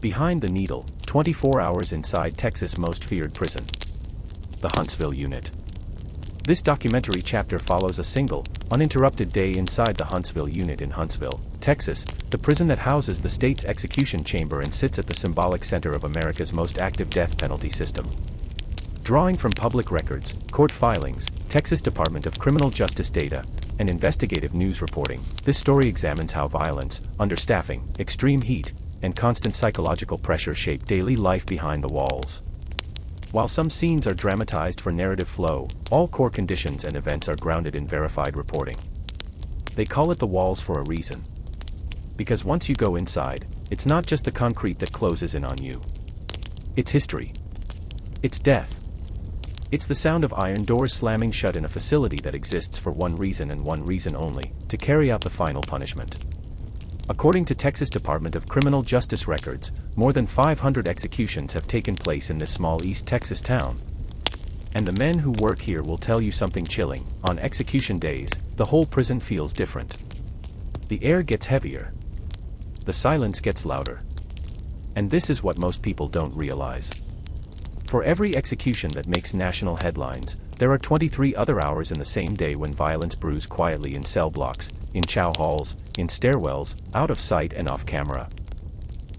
Behind the Needle, 24 hours inside Texas' most feared prison. The Huntsville Unit. This documentary chapter follows a single, uninterrupted day inside the Huntsville Unit in Huntsville, Texas, the prison that houses the state's execution chamber and sits at the symbolic center of America's most active death penalty system. Drawing from public records, court filings, Texas Department of Criminal Justice data, and investigative news reporting, this story examines how violence, understaffing, extreme heat, and constant psychological pressure shape daily life behind the walls. While some scenes are dramatized for narrative flow, all core conditions and events are grounded in verified reporting. They call it the walls for a reason. Because once you go inside, it's not just the concrete that closes in on you. It's history. It's death. It's the sound of iron doors slamming shut in a facility that exists for one reason and one reason only, to carry out the final punishment. According to Texas Department of Criminal Justice records, more than 500 executions have taken place in this small East Texas town. And the men who work here will tell you something chilling. On execution days, the whole prison feels different. The air gets heavier. The silence gets louder. And this is what most people don't realize. For every execution that makes national headlines, there are 23 other hours in the same day when violence brews quietly in cell blocks, in chow halls, in stairwells, out of sight and off camera.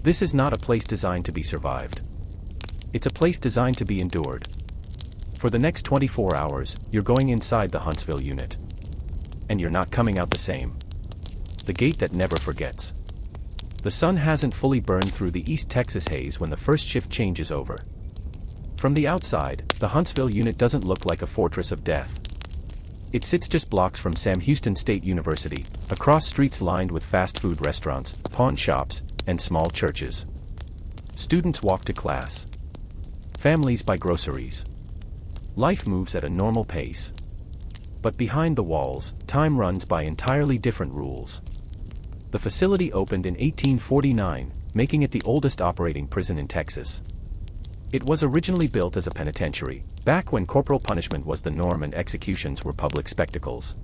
This is not a place designed to be survived. It's a place designed to be endured. For the next 24 hours, you're going inside the Huntsville Unit. And you're not coming out the same. The gate that never forgets. The sun hasn't fully burned through the East Texas haze when the first shift change is over. From the outside, the Huntsville Unit doesn't look like a fortress of death. It sits just blocks from Sam Houston State University, across streets lined with fast food restaurants, pawn shops, and small churches. Students walk to class. Families buy groceries. Life moves at a normal pace. But behind the walls, time runs by entirely different rules. The facility opened in 1849, making it the oldest operating prison in Texas. It was originally built as a penitentiary, back when corporal punishment was the norm and executions were public spectacles.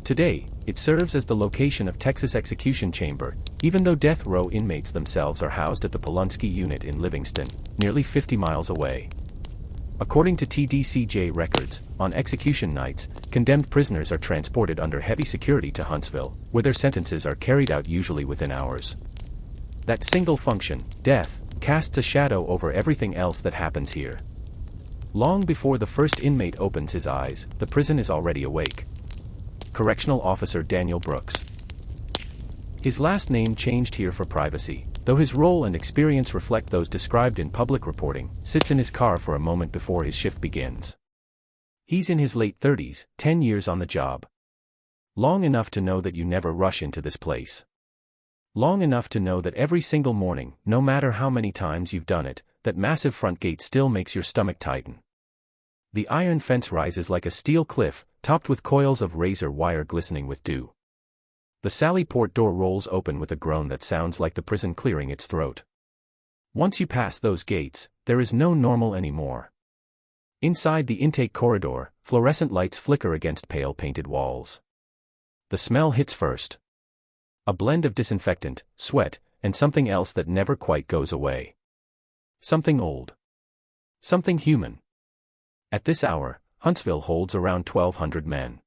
Today, it serves as the location of Texas Execution Chamber, even though death row inmates themselves are housed at the Pulaski Unit in Livingston, nearly 50 miles away. According to TDCJ records, on execution nights, condemned prisoners are transported under heavy security to Huntsville, where their sentences are carried out usually within hours. That single function, death, casts a shadow over everything else that happens here. Long before the first inmate opens his eyes, the prison is already awake. Correctional Officer Daniel Brooks. His last name changed here for privacy, though his role and experience reflect those described in public reporting, sits in his car for a moment before his shift begins. He's in his late 30s, 10 years on the job. Long enough to know that you never rush into this place. Long enough to know that every single morning, no matter how many times you've done it, that massive front gate still makes your stomach tighten. The iron fence rises like a steel cliff, topped with coils of razor wire glistening with dew. The Sally Port door rolls open with a groan that sounds like the prison clearing its throat. Once you pass those gates, there is no normal anymore. Inside the intake corridor, fluorescent lights flicker against pale painted walls. The smell hits first. A blend of disinfectant, sweat, and something else that never quite goes away. Something old. Something human. At this hour, Huntsville holds around 1,200 men.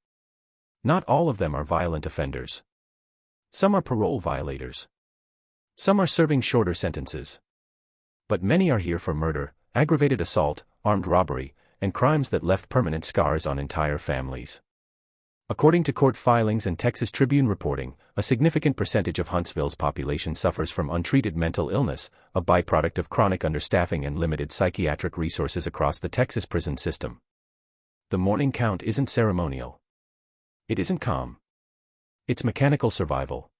Not all of them are violent offenders. Some are parole violators. Some are serving shorter sentences. But many are here for murder, aggravated assault, armed robbery, and crimes that left permanent scars on entire families. According to court filings and Texas Tribune reporting, a significant percentage of Huntsville's population suffers from untreated mental illness, a byproduct of chronic understaffing and limited psychiatric resources across the Texas prison system. The morning count isn't ceremonial. It isn't calm. It's mechanical survival.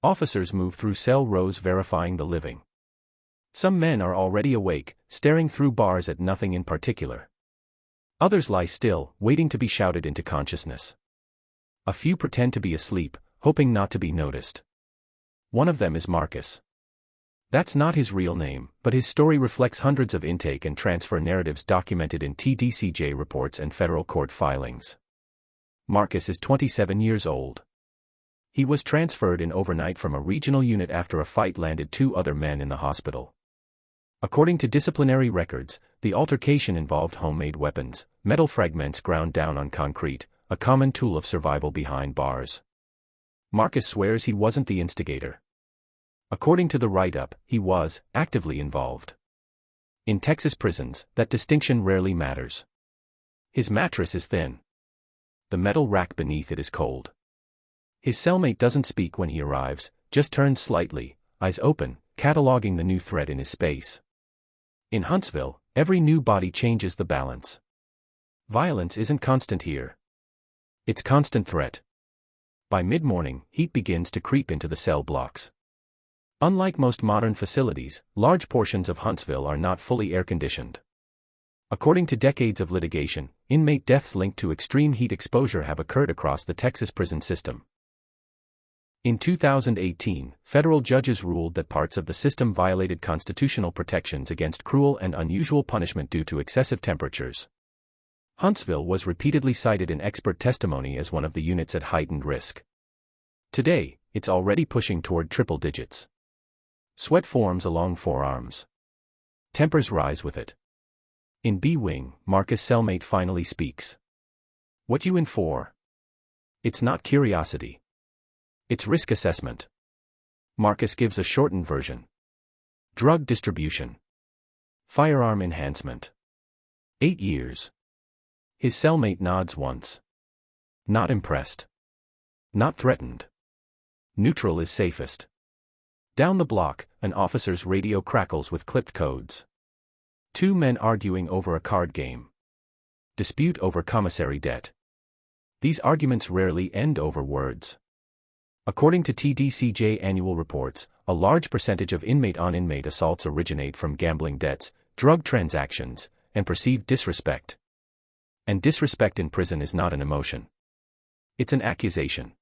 Officers move through cell rows verifying the living. Some men are already awake, staring through bars at nothing in particular. Others lie still, waiting to be shouted into consciousness. A few pretend to be asleep, hoping not to be noticed. One of them is Marcus. That's not his real name, but his story reflects hundreds of intake and transfer narratives documented in TDCJ reports and federal court filings. Marcus is 27 years old. He was transferred in overnight from a regional unit after a fight landed 2 other men in the hospital. According to disciplinary records, the altercation involved homemade weapons, metal fragments ground down on concrete, a common tool of survival behind bars. Marcus swears he wasn't the instigator. According to the write-up, he was actively involved. In Texas prisons, that distinction rarely matters. His mattress is thin. The metal rack beneath it is cold. His cellmate doesn't speak when he arrives, just turns slightly, eyes open, cataloging the new threat in his space. In Huntsville, every new body changes the balance. Violence isn't constant here. It's constant threat. By mid-morning, heat begins to creep into the cell blocks. Unlike most modern facilities, large portions of Huntsville are not fully air-conditioned. According to decades of litigation, inmate deaths linked to extreme heat exposure have occurred across the Texas prison system. In 2018, federal judges ruled that parts of the system violated constitutional protections against cruel and unusual punishment due to excessive temperatures. Huntsville was repeatedly cited in expert testimony as one of the units at heightened risk. Today, it's already pushing toward triple digits. Sweat forms along forearms. Tempers rise with it. In B Wing, Marcus' cellmate finally speaks. "What you in for?" It's not curiosity. It's risk assessment. Marcus gives a shortened version. Drug distribution. Firearm enhancement. 8 years. His cellmate nods once. Not impressed. Not threatened. Neutral is safest. Down the block, an officer's radio crackles with clipped codes. 2 men arguing over a card game. Dispute over commissary debt. These arguments rarely end over words. According to TDCJ annual reports, a large percentage of inmate-on-inmate assaults originate from gambling debts, drug transactions, and perceived disrespect. And disrespect in prison is not an emotion. It's an accusation.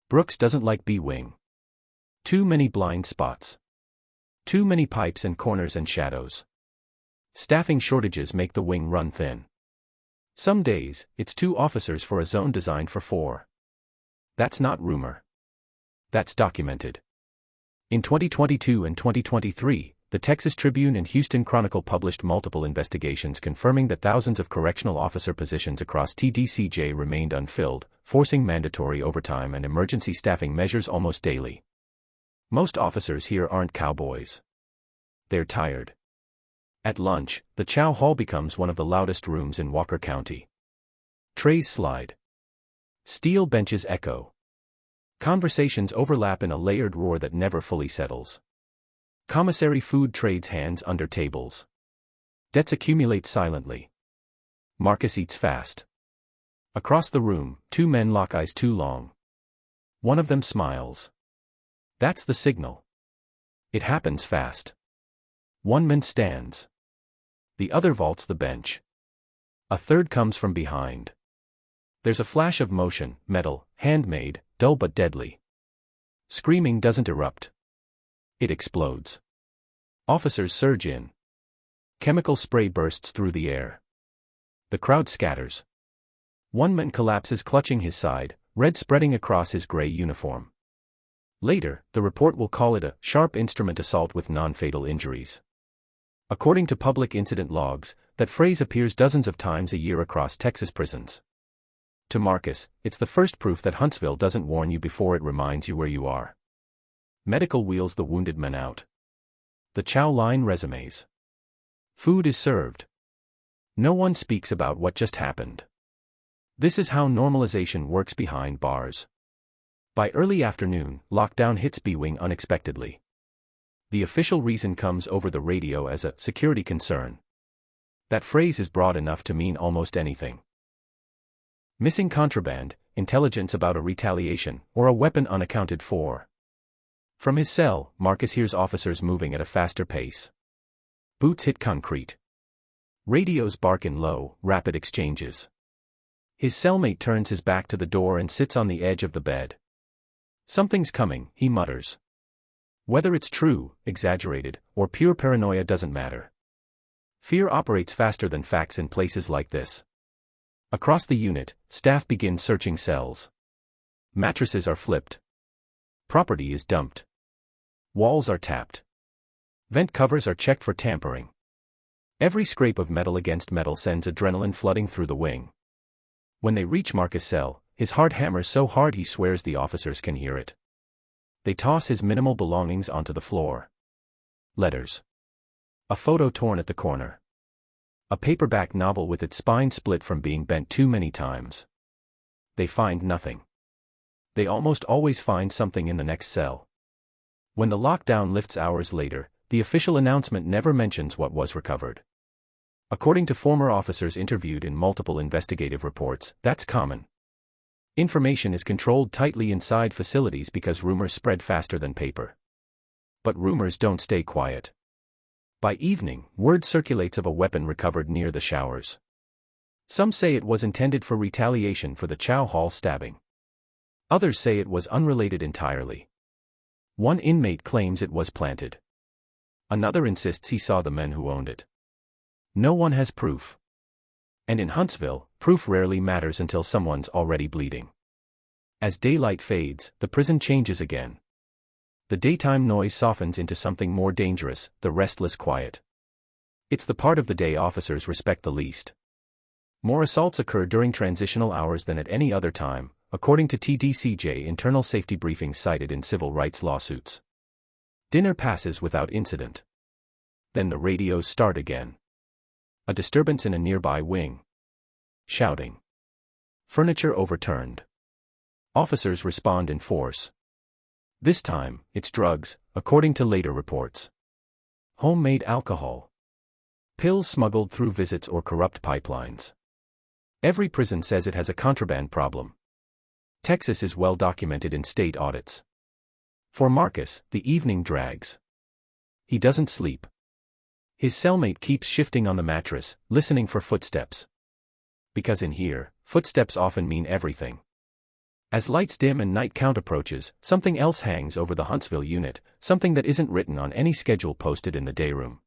Brooks doesn't like B-Wing. Too many blind spots. Too many pipes and corners and shadows. Staffing shortages make the wing run thin. Some days, it's 2 officers for a zone designed for 4. That's not rumor. That's documented. In 2022 and 2023, the Texas Tribune and Houston Chronicle published multiple investigations confirming that thousands of correctional officer positions across TDCJ remained unfilled, forcing mandatory overtime and emergency staffing measures almost daily. Most officers here aren't cowboys. They're tired. At lunch, the chow hall becomes one of the loudest rooms in Walker County. Trays slide. Steel benches echo. Conversations overlap in a layered roar that never fully settles. Commissary food trades hands under tables. Debts accumulate silently. Marcus eats fast. Across the room, 2 men lock eyes too long. One of them smiles. That's the signal. It happens fast. 1 man stands. The other vaults the bench. A third comes from behind. There's a flash of motion, metal, handmade, dull but deadly. Screaming doesn't erupt. It explodes. Officers surge in. Chemical spray bursts through the air. The crowd scatters. 1 man collapses clutching his side, red spreading across his gray uniform. Later, the report will call it a sharp instrument assault with non-fatal injuries. According to public incident logs, that phrase appears dozens of times a year across Texas prisons. To Marcus, it's the first proof that Huntsville doesn't warn you before it reminds you where you are. Medical wheels the wounded men out. The chow line resumes. Food is served. No one speaks about what just happened. This is how normalization works behind bars. By early afternoon, lockdown hits B-Wing unexpectedly. The official reason comes over the radio as a security concern. That phrase is broad enough to mean almost anything. Missing contraband, intelligence about a retaliation, or a weapon unaccounted for. From his cell, Marcus hears officers moving at a faster pace. Boots hit concrete. Radios bark in low, rapid exchanges. His cellmate turns his back to the door and sits on the edge of the bed. Something's coming, he mutters. Whether it's true, exaggerated, or pure paranoia doesn't matter. Fear operates faster than facts in places like this. Across the unit, staff begin searching cells. Mattresses are flipped, Property is dumped. Walls are tapped. Vent covers are checked for tampering. Every scrape of metal against metal sends adrenaline flooding through the wing. When they reach Marcus' cell, his heart hammers so hard he swears the officers can hear it. They toss his minimal belongings onto the floor. Letters. A photo torn at the corner. A paperback novel with its spine split from being bent too many times. They find nothing. They almost always find something in the next cell. When the lockdown lifts hours later, the official announcement never mentions what was recovered. According to former officers interviewed in multiple investigative reports, that's common. Information is controlled tightly inside facilities because rumors spread faster than paper. But rumors don't stay quiet. By evening, word circulates of a weapon recovered near the showers. Some say it was intended for retaliation for the Chow Hall stabbing. Others say it was unrelated entirely. One inmate claims it was planted. Another insists he saw the men who owned it. No one has proof. And in Huntsville, proof rarely matters until someone's already bleeding. As daylight fades, the prison changes again. The daytime noise softens into something more dangerous, the restless quiet. It's the part of the day officers respect the least. More assaults occur during transitional hours than at any other time, according to TDCJ internal safety briefings cited in civil rights lawsuits. Dinner passes without incident. Then the radios start again. A disturbance in a nearby wing. Shouting. Furniture overturned. Officers respond in force. This time, it's drugs, according to later reports. Homemade alcohol. Pills smuggled through visits or corrupt pipelines. Every prison says it has a contraband problem. Texas is well documented in state audits. For Marcus, the evening drags. He doesn't sleep. His cellmate keeps shifting on the mattress, listening for footsteps. Because in here, footsteps often mean everything. As lights dim and night count approaches, something else hangs over the Huntsville unit, something that isn't written on any schedule posted in the day room.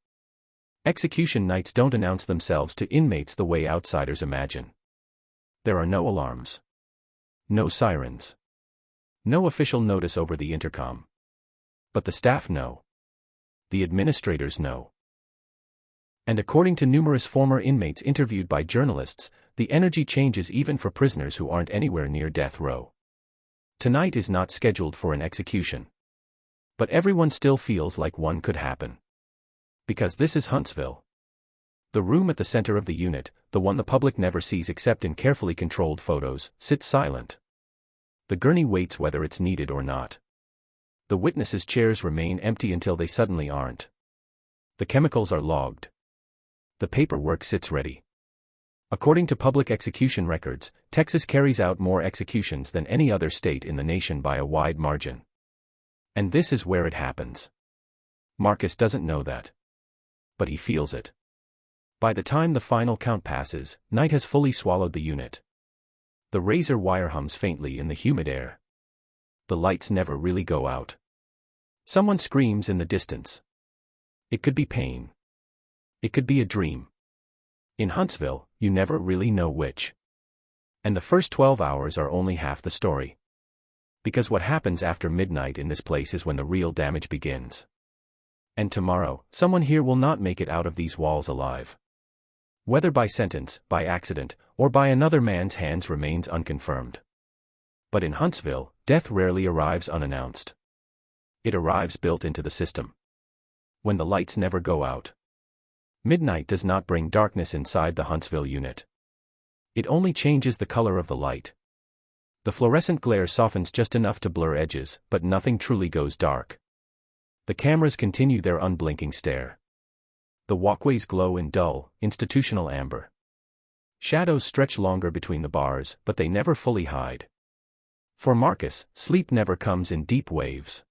Execution nights don't announce themselves to inmates the way outsiders imagine. There are no alarms. No sirens. No official notice over the intercom. But the staff know. The administrators know. And according to numerous former inmates interviewed by journalists, the energy changes even for prisoners who aren't anywhere near death row. Tonight is not scheduled for an execution. But everyone still feels like one could happen. Because this is Huntsville. The room at the center of the unit, the one the public never sees except in carefully controlled photos, sits silent. The gurney waits whether it's needed or not. The witnesses' chairs remain empty until they suddenly aren't. The chemicals are logged. The paperwork sits ready. According to public execution records, Texas carries out more executions than any other state in the nation by a wide margin. And this is where it happens. Marcus doesn't know that. But he feels it. By the time the final count passes, night has fully swallowed the unit. The razor wire hums faintly in the humid air. The lights never really go out. Someone screams in the distance. It could be pain. It could be a dream. In Huntsville, you never really know which. And the first 12 hours are only half the story. Because what happens after midnight in this place is when the real damage begins. And tomorrow, someone here will not make it out of these walls alive. Whether by sentence, by accident, or by another man's hands remains unconfirmed. But in Huntsville, death rarely arrives unannounced. It arrives built into the system. When the lights never go out. Midnight does not bring darkness inside the Huntsville unit. It only changes the color of the light. The fluorescent glare softens just enough to blur edges, but nothing truly goes dark. The cameras continue their unblinking stare. The walkways glow in dull, institutional amber. Shadows stretch longer between the bars, but they never fully hide. For Marcus, sleep never comes in deep waves.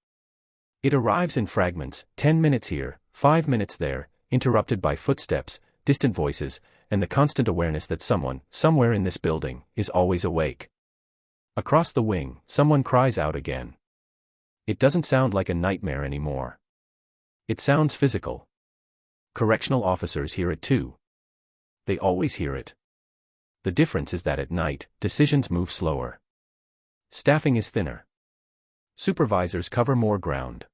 It arrives in fragments, 10 minutes here, 5 minutes there, interrupted by footsteps, distant voices, and the constant awareness that someone, somewhere in this building, is always awake. Across the wing, someone cries out again. It doesn't sound like a nightmare anymore. It sounds physical. Correctional officers hear it too. They always hear it. The difference is that at night, decisions move slower. Staffing is thinner. Supervisors cover more ground.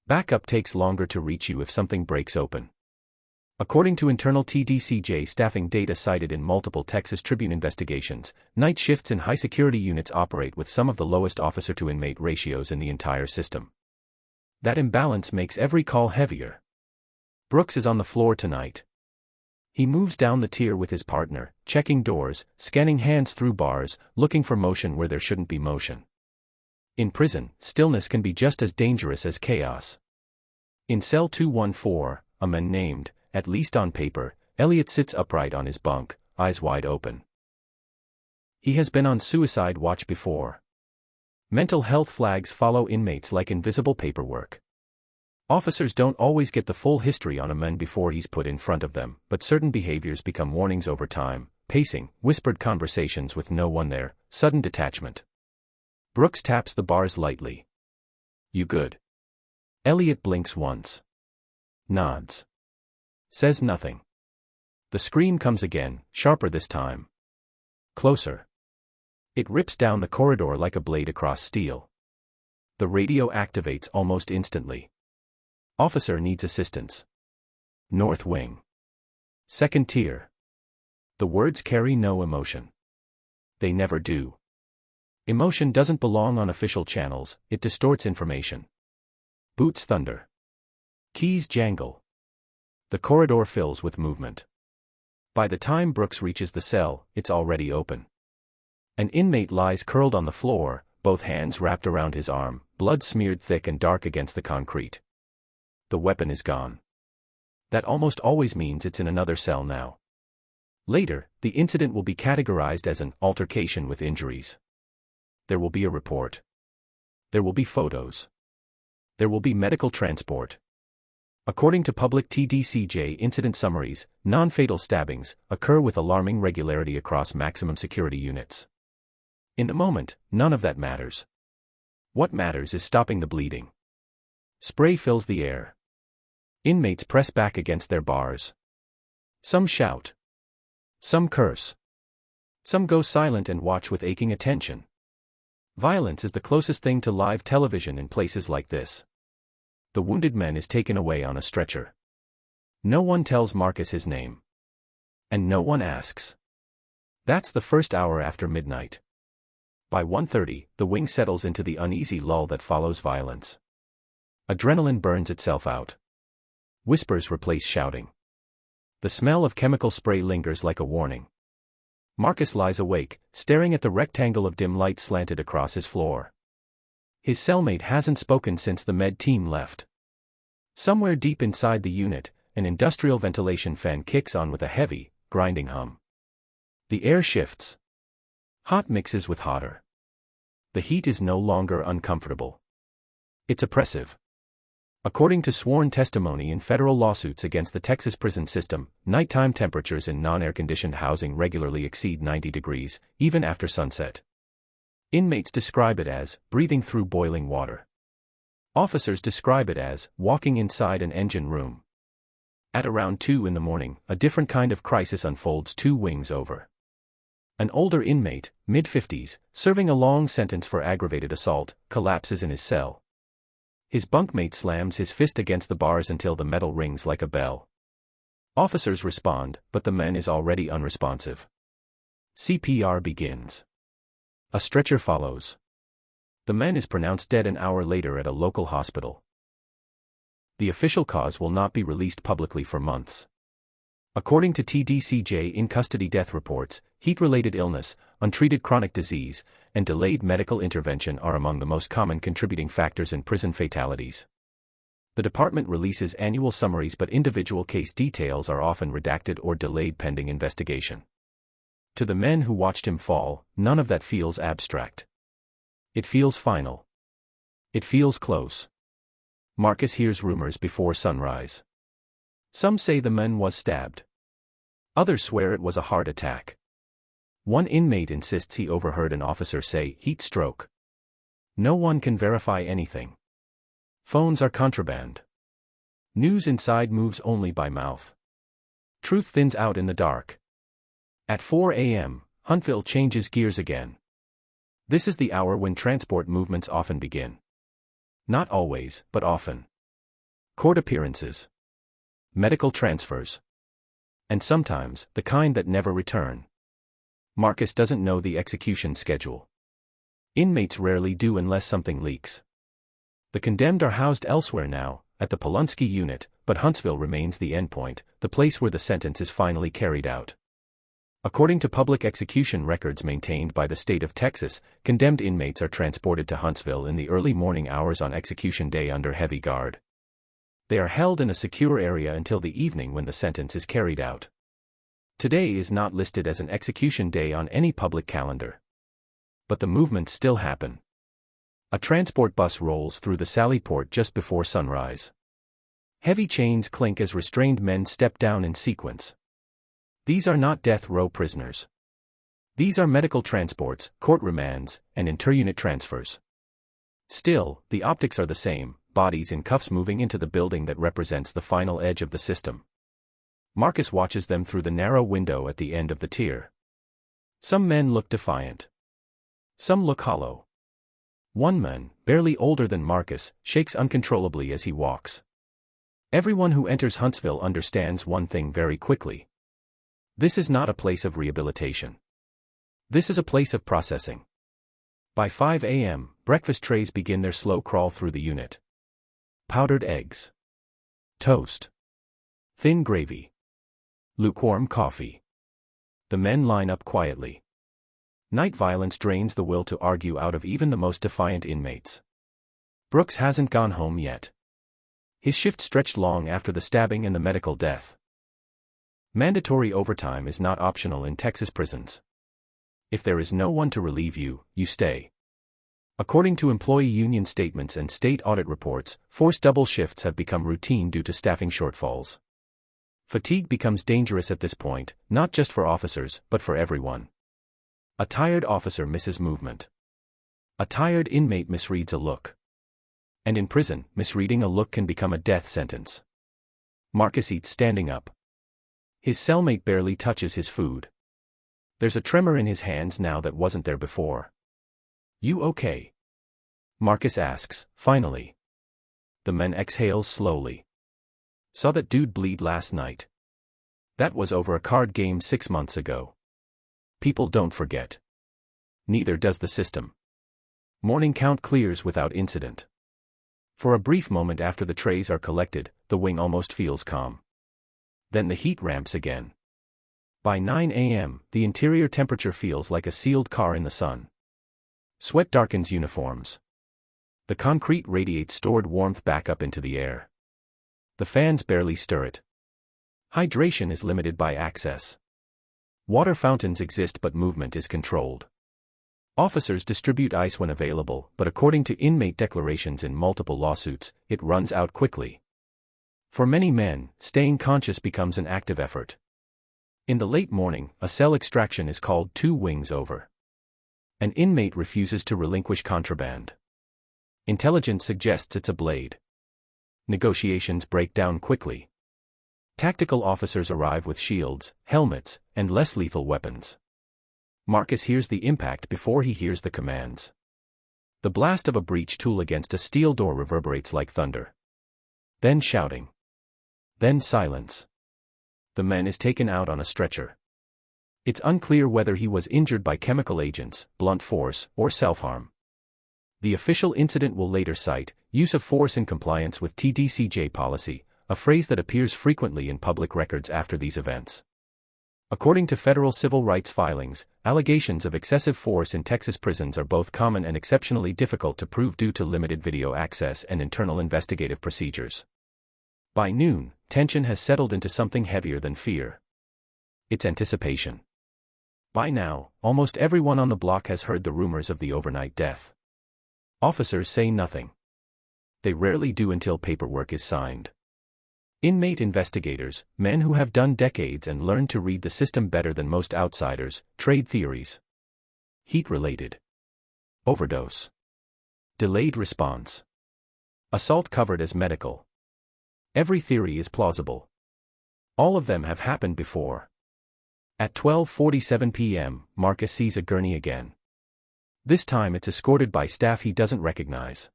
Backup takes longer to reach you if something breaks open. According to internal TDCJ staffing data cited in multiple Texas Tribune investigations, night shifts in high-security units operate with some of the lowest officer-to-inmate ratios in the entire system. That imbalance makes every call heavier. Brooks is on the floor tonight. He moves down the tier with his partner, checking doors, scanning hands through bars, looking for motion where there shouldn't be motion. In prison, stillness can be just as dangerous as chaos. In cell 214, a man named, at least on paper, Elliot sits upright on his bunk, eyes wide open. He has been on suicide watch before. Mental health flags follow inmates like invisible paperwork. Officers don't always get the full history on a man before he's put in front of them, but certain behaviors become warnings over time: pacing, whispered conversations with no one there, sudden detachment. Brooks taps the bars lightly. "You good?" Elliot blinks once. Nods. Says nothing. The scream comes again, sharper this time. Closer. It rips down the corridor like a blade across steel. The radio activates almost instantly. Officer needs assistance. North Wing. Second tier. The words carry no emotion. They never do. Emotion doesn't belong on official channels, it distorts information. Boots thunder. Keys jangle. The corridor fills with movement. By the time Brooks reaches the cell, it's already open. An inmate lies curled on the floor, both hands wrapped around his arm, blood smeared thick and dark against the concrete. The weapon is gone. That almost always means it's in another cell now. Later, the incident will be categorized as an altercation with injuries. There will be a report. There will be photos. There will be medical transport. According to public TDCJ incident summaries, non-fatal stabbings occur with alarming regularity across maximum security units. In the moment, none of that matters. What matters is stopping the bleeding. Spray fills the air. Inmates press back against their bars. Some shout. Some curse. Some go silent and watch with aching attention. Violence is the closest thing to live television in places like this. The wounded man is taken away on a stretcher. No one tells Marcus his name. And no one asks. That's the first hour after midnight. By 1:30, the wing settles into the uneasy lull that follows violence. Adrenaline burns itself out. Whispers replace shouting. The smell of chemical spray lingers like a warning. Marcus lies awake, staring at the rectangle of dim light slanted across his floor. His cellmate hasn't spoken since the med team left. Somewhere deep inside the unit, an industrial ventilation fan kicks on with a heavy, grinding hum. The air shifts. Hot mixes with hotter. The heat is no longer uncomfortable. It's oppressive. According to sworn testimony in federal lawsuits against the Texas prison system, nighttime temperatures in non-air-conditioned housing regularly exceed 90 degrees, even after sunset. Inmates describe it as breathing through boiling water. Officers describe it as walking inside an engine room. At around 2 in the morning, a different kind of crisis unfolds 2 wings over. An older inmate, mid-50s, serving a long sentence for aggravated assault, collapses in his cell. His bunkmate slams his fist against the bars until the metal rings like a bell. Officers respond, but the man is already unresponsive. CPR begins. A stretcher follows. The man is pronounced dead an hour later at a local hospital. The official cause will not be released publicly for months. According to TDCJ in-custody death reports, heat-related illness, untreated chronic disease, and delayed medical intervention are among the most common contributing factors in prison fatalities. The department releases annual summaries, but individual case details are often redacted or delayed pending investigation. To the men who watched him fall, none of that feels abstract. It feels final. It feels close. Marcus hears rumors before sunrise. Some say the man was stabbed. Others swear it was a heart attack. One inmate insists he overheard an officer say heat stroke. No one can verify anything. Phones are contraband. News inside moves only by mouth. Truth thins out in the dark. At 4 a.m., Huntsville changes gears again. This is the hour when transport movements often begin. Not always, but often. Court appearances. Medical transfers. And sometimes, the kind that never return. Marcus doesn't know the execution schedule. Inmates rarely do unless something leaks. The condemned are housed elsewhere now, at the Polunsky Unit, but Huntsville remains the endpoint, the place where the sentence is finally carried out. According to public execution records maintained by the state of Texas, condemned inmates are transported to Huntsville in the early morning hours on execution day under heavy guard. They are held in a secure area until the evening when the sentence is carried out. Today is not listed as an execution day on any public calendar. But the movements still happen. A transport bus rolls through the Sally Port just before sunrise. Heavy chains clink as restrained men step down in sequence. These are not death row prisoners. These are medical transports, court remands, and inter-unit transfers. Still, the optics are the same, bodies in cuffs moving into the building that represents the final edge of the system. Marcus watches them through the narrow window at the end of the tier. Some men look defiant. Some look hollow. One man, barely older than Marcus, shakes uncontrollably as he walks. Everyone who enters Huntsville understands one thing very quickly. This is not a place of rehabilitation. This is a place of processing. By 5 a.m., breakfast trays begin their slow crawl through the unit. Powdered eggs. Toast. Thin gravy. Lukewarm coffee. The men line up quietly. Night violence drains the will to argue out of even the most defiant inmates. Brooks hasn't gone home yet. His shift stretched long after the stabbing and the medical death. Mandatory overtime is not optional in Texas prisons. If there is no one to relieve you, you stay. According to employee union statements and state audit reports, forced double shifts have become routine due to staffing shortfalls. Fatigue becomes dangerous at this point, not just for officers, but for everyone. A tired officer misses movement. A tired inmate misreads a look. And in prison, misreading a look can become a death sentence. Marcus eats standing up. His cellmate barely touches his food. There's a tremor in his hands now that wasn't there before. "You okay?" Marcus asks, finally. The man exhales slowly. "Saw that dude bleed last night. That was over a card game 6 months ago. People don't forget. Neither does the system." Morning count clears without incident. For a brief moment after the trays are collected, the wing almost feels calm. Then the heat ramps again. By 9 a.m., the interior temperature feels like a sealed car in the sun. Sweat darkens uniforms. The concrete radiates stored warmth back up into the air. The fans barely stir it. Hydration is limited by access. Water fountains exist but movement is controlled. Officers distribute ice when available, but according to inmate declarations in multiple lawsuits, it runs out quickly. For many men, staying conscious becomes an active effort. In the late morning, a cell extraction is called 2 wings over. An inmate refuses to relinquish contraband. Intelligence suggests it's a blade. Negotiations break down quickly. Tactical officers arrive with shields, helmets, and less lethal weapons. Marcus hears the impact before he hears the commands. The blast of a breech tool against a steel door reverberates like thunder. Then shouting. Then silence. The man is taken out on a stretcher. It's unclear whether he was injured by chemical agents, blunt force, or self-harm. The official incident will later cite use of force in compliance with TDCJ policy, a phrase that appears frequently in public records after these events. According to federal civil rights filings, allegations of excessive force in Texas prisons are both common and exceptionally difficult to prove due to limited video access and internal investigative procedures. By noon, tension has settled into something heavier than fear. It's anticipation. By now, almost everyone on the block has heard the rumors of the overnight death. Officers say nothing. They rarely do until paperwork is signed. Inmate investigators, men who have done decades and learned to read the system better than most outsiders, trade theories. Heat-related. Overdose. Delayed response. Assault covered as medical. Every theory is plausible. All of them have happened before. At 12:47 p.m., Marcus sees a gurney again. This time it's escorted by staff he doesn't recognize.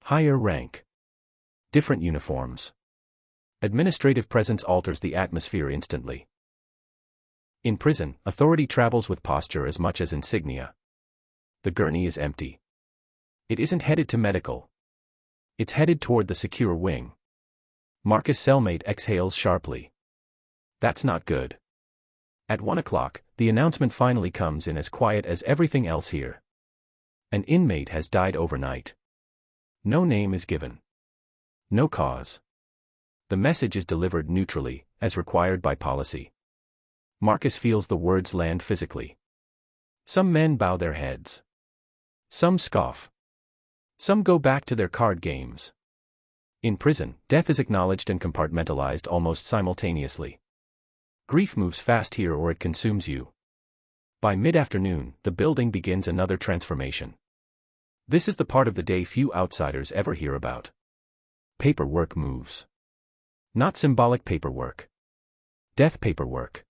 Higher rank. Different uniforms. Administrative presence alters the atmosphere instantly. In prison, authority travels with posture as much as insignia. The gurney is empty. It isn't headed to medical. It's headed toward the secure wing. Marcus' cellmate exhales sharply. That's not good. At 1 o'clock, the announcement finally comes in as quiet as everything else here. An inmate has died overnight. No name is given. No cause. The message is delivered neutrally, as required by policy. Marcus feels the words land physically. Some men bow their heads. Some scoff. Some go back to their card games. In prison, death is acknowledged and compartmentalized almost simultaneously. Grief moves fast here or it consumes you. By mid-afternoon, the building begins another transformation. This is the part of the day few outsiders ever hear about. Paperwork moves. Not symbolic paperwork. Death paperwork.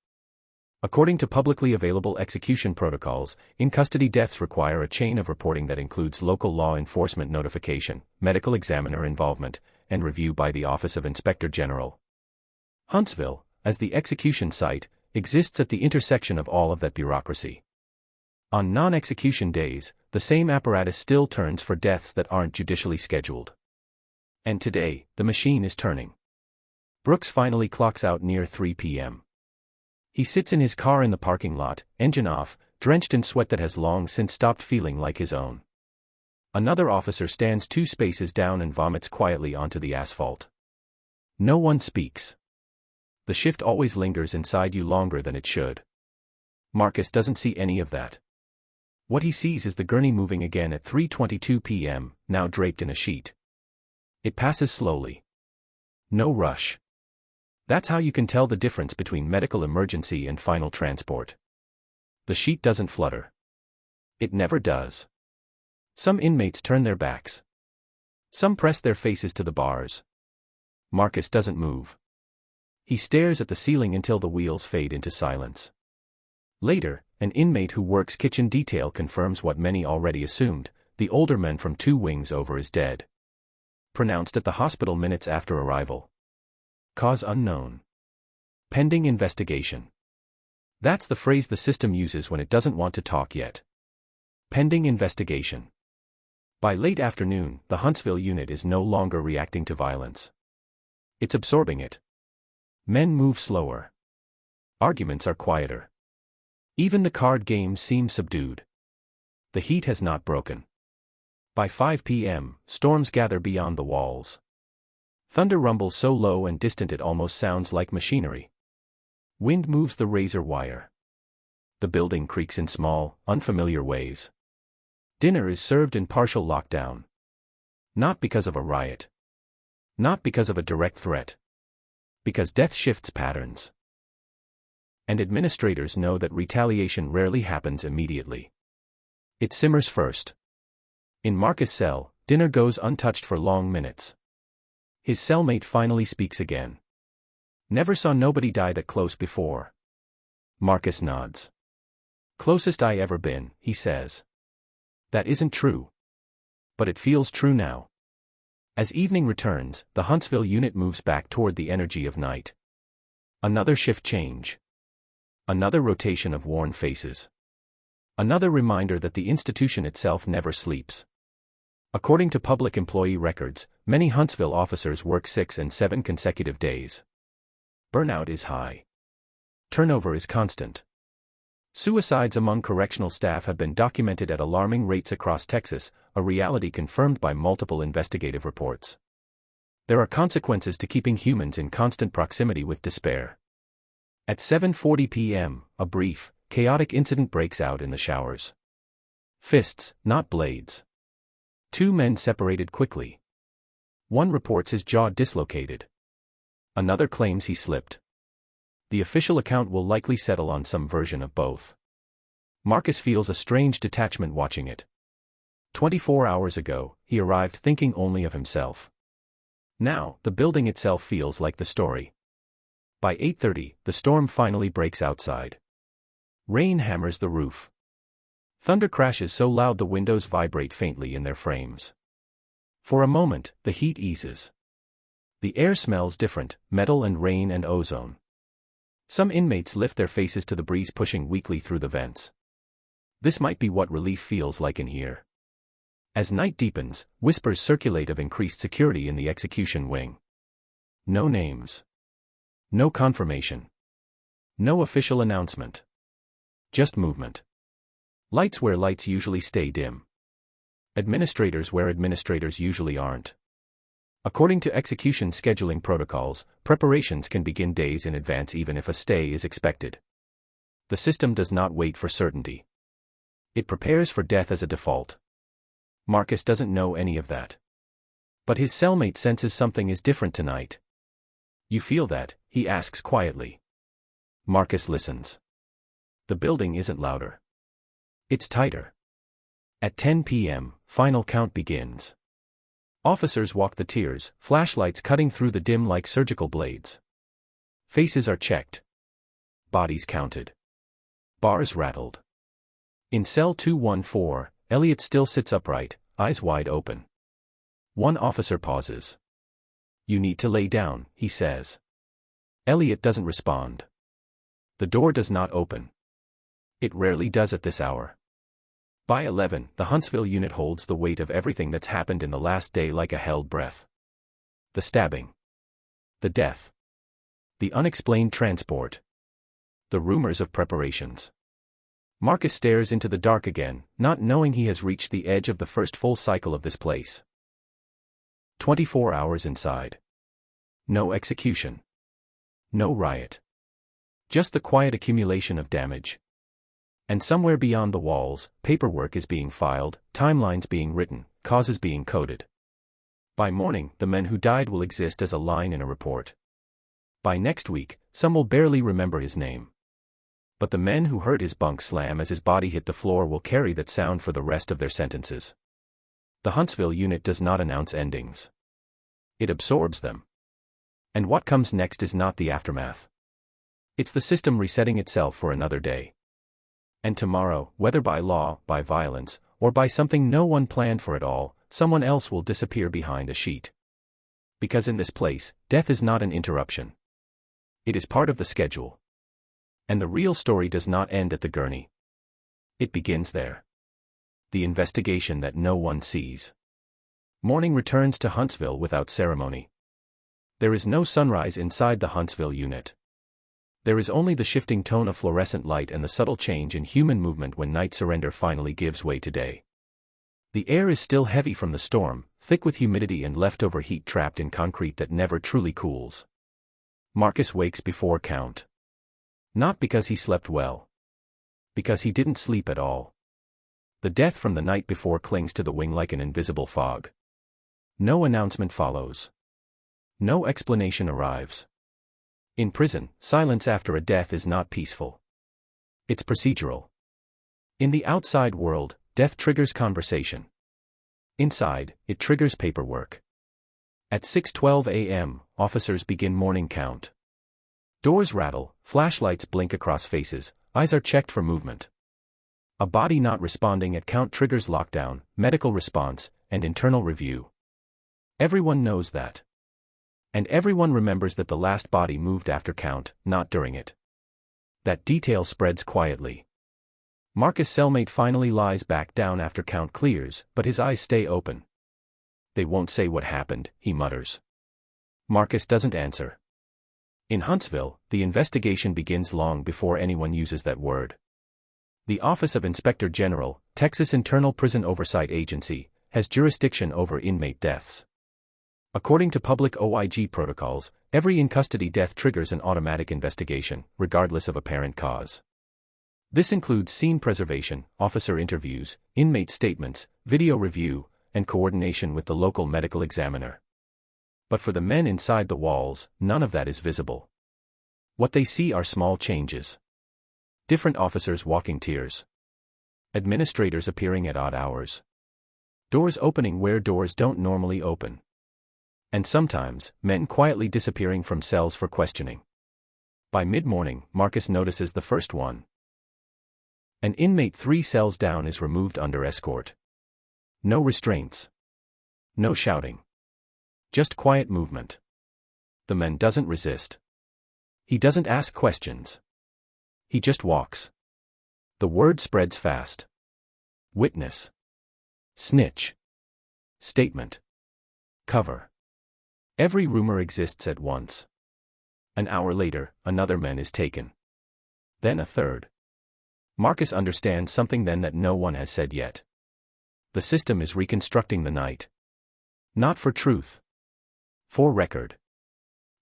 According to publicly available execution protocols, in-custody deaths require a chain of reporting that includes local law enforcement notification, medical examiner involvement, and review by the Office of Inspector General. Huntsville, as the execution site, exists at the intersection of all of that bureaucracy. On non-execution days, the same apparatus still turns for deaths that aren't judicially scheduled. And today, the machine is turning. Brooks finally clocks out near 3 p.m. He sits in his car in the parking lot, engine off, drenched in sweat that has long since stopped feeling like his own. Another officer stands 2 spaces down and vomits quietly onto the asphalt. No one speaks. The shift always lingers inside you longer than it should. Marcus doesn't see any of that. What he sees is the gurney moving again at 3:22 p.m., now draped in a sheet. It passes slowly. No rush. That's how you can tell the difference between medical emergency and final transport. The sheet doesn't flutter. It never does. Some inmates turn their backs. Some press their faces to the bars. Marcus doesn't move. He stares at the ceiling until the wheels fade into silence. Later, an inmate who works kitchen detail confirms what many already assumed: the older man from 2 wings over is dead. Pronounced at the hospital minutes after arrival. Cause unknown. Pending investigation. That's the phrase the system uses when it doesn't want to talk yet. Pending investigation. By late afternoon, the Huntsville unit is no longer reacting to violence. It's absorbing it. Men move slower. Arguments are quieter. Even the card games seem subdued. The heat has not broken. By 5 p.m., storms gather beyond the walls. Thunder rumbles so low and distant it almost sounds like machinery. Wind moves the razor wire. The building creaks in small, unfamiliar ways. Dinner is served in partial lockdown. Not because of a riot. Not because of a direct threat. Because death shifts patterns. And administrators know that retaliation rarely happens immediately. It simmers first. In Marcus' cell, dinner goes untouched for long minutes. His cellmate finally speaks again. Never saw nobody die that close before. Marcus nods. Closest I ever been, he says. That isn't true. But it feels true now. As evening returns, the Huntsville unit moves back toward the energy of night. Another shift change. Another rotation of worn faces. Another reminder that the institution itself never sleeps. According to public employee records, many Huntsville officers work 6 and 7 consecutive days. Burnout is high. Turnover is constant. Suicides among correctional staff have been documented at alarming rates across Texas, a reality confirmed by multiple investigative reports. There are consequences to keeping humans in constant proximity with despair. At 7:40 p.m., a brief, chaotic incident breaks out in the showers. Fists, not blades. 2 men separated quickly. One reports his jaw dislocated. Another claims he slipped. The official account will likely settle on some version of both. Marcus feels a strange detachment watching it. 24 hours ago, he arrived thinking only of himself. Now, the building itself feels like the story. By 8:30, the storm finally breaks outside. Rain hammers the roof. Thunder crashes so loud the windows vibrate faintly in their frames. For a moment, the heat eases. The air smells different, metal and rain and ozone. Some inmates lift their faces to the breeze pushing weakly through the vents. This might be what relief feels like in here. As night deepens, whispers circulate of increased security in the execution wing. No names. No confirmation. No official announcement. Just movement. Lights where lights usually stay dim. Administrators where administrators usually aren't. According to execution scheduling protocols, preparations can begin days in advance even if a stay is expected. The system does not wait for certainty. It prepares for death as a default. Marcus doesn't know any of that. But his cellmate senses something is different tonight. "You feel that?" he asks quietly. Marcus listens. The building isn't louder. It's tighter. At 10 p.m., final count begins. Officers walk the tiers, flashlights cutting through the dim like surgical blades. Faces are checked. Bodies counted. Bars rattled. In cell 214, Elliot still sits upright, eyes wide open. One officer pauses. "You need to lay down," he says. Elliot doesn't respond. The door does not open. It rarely does at this hour. By 11, the Huntsville unit holds the weight of everything that's happened in the last day like a held breath. The stabbing. The death. The unexplained transport. The rumors of preparations. Marcus stares into the dark again, not knowing he has reached the edge of the first full cycle of this place. 24 hours inside. No execution. No riot. Just the quiet accumulation of damage. And somewhere beyond the walls, paperwork is being filed, timelines being written, causes being coded. By morning, the men who died will exist as a line in a report. By next week, some will barely remember his name. But the men who heard his bunk slam as his body hit the floor will carry that sound for the rest of their sentences. The Huntsville unit does not announce endings. It absorbs them. And what comes next is not the aftermath. It's the system resetting itself for another day. And tomorrow, whether by law, by violence, or by something no one planned for at all, someone else will disappear behind a sheet. Because in this place, death is not an interruption. It is part of the schedule. And the real story does not end at the gurney. It begins there. The investigation that no one sees. Morning returns to Huntsville without ceremony. There is no sunrise inside the Huntsville unit. There is only the shifting tone of fluorescent light and the subtle change in human movement when night surrender finally gives way to day. The air is still heavy from the storm, thick with humidity and leftover heat trapped in concrete that never truly cools. Marcus wakes before count. Not because he slept well. Because he didn't sleep at all. The death from the night before clings to the wing like an invisible fog. No announcement follows. No explanation arrives. In prison, silence after a death is not peaceful. It's procedural. In the outside world, death triggers conversation. Inside, it triggers paperwork. At 6:12 a.m., officers begin morning count. Doors rattle, flashlights blink across faces, eyes are checked for movement. A body not responding at count triggers lockdown, medical response, and internal review. Everyone knows that. And everyone remembers that the last body moved after count, not during it. That detail spreads quietly. Marcus' cellmate finally lies back down after count clears, but his eyes stay open. "They won't say what happened," he mutters. Marcus doesn't answer. In Huntsville, the investigation begins long before anyone uses that word. The Office of Inspector General, Texas Internal Prison Oversight Agency, has jurisdiction over inmate deaths. According to public OIG protocols, every in-custody death triggers an automatic investigation, regardless of apparent cause. This includes scene preservation, officer interviews, inmate statements, video review, and coordination with the local medical examiner. But for the men inside the walls, none of that is visible. What they see are small changes. Different officers walking tiers. Administrators appearing at odd hours. Doors opening where doors don't normally open. And sometimes, men quietly disappearing from cells for questioning. By mid-morning, Marcus notices the first one. An inmate 3 cells down is removed under escort. No restraints. No shouting. Just quiet movement. The man doesn't resist. He doesn't ask questions. He just walks. The word spreads fast. Witness. Snitch. Statement. Cover. Every rumor exists at once. An hour later, another man is taken. Then a third. Marcus understands something then that no one has said yet. The system is reconstructing the night. Not for truth. For record.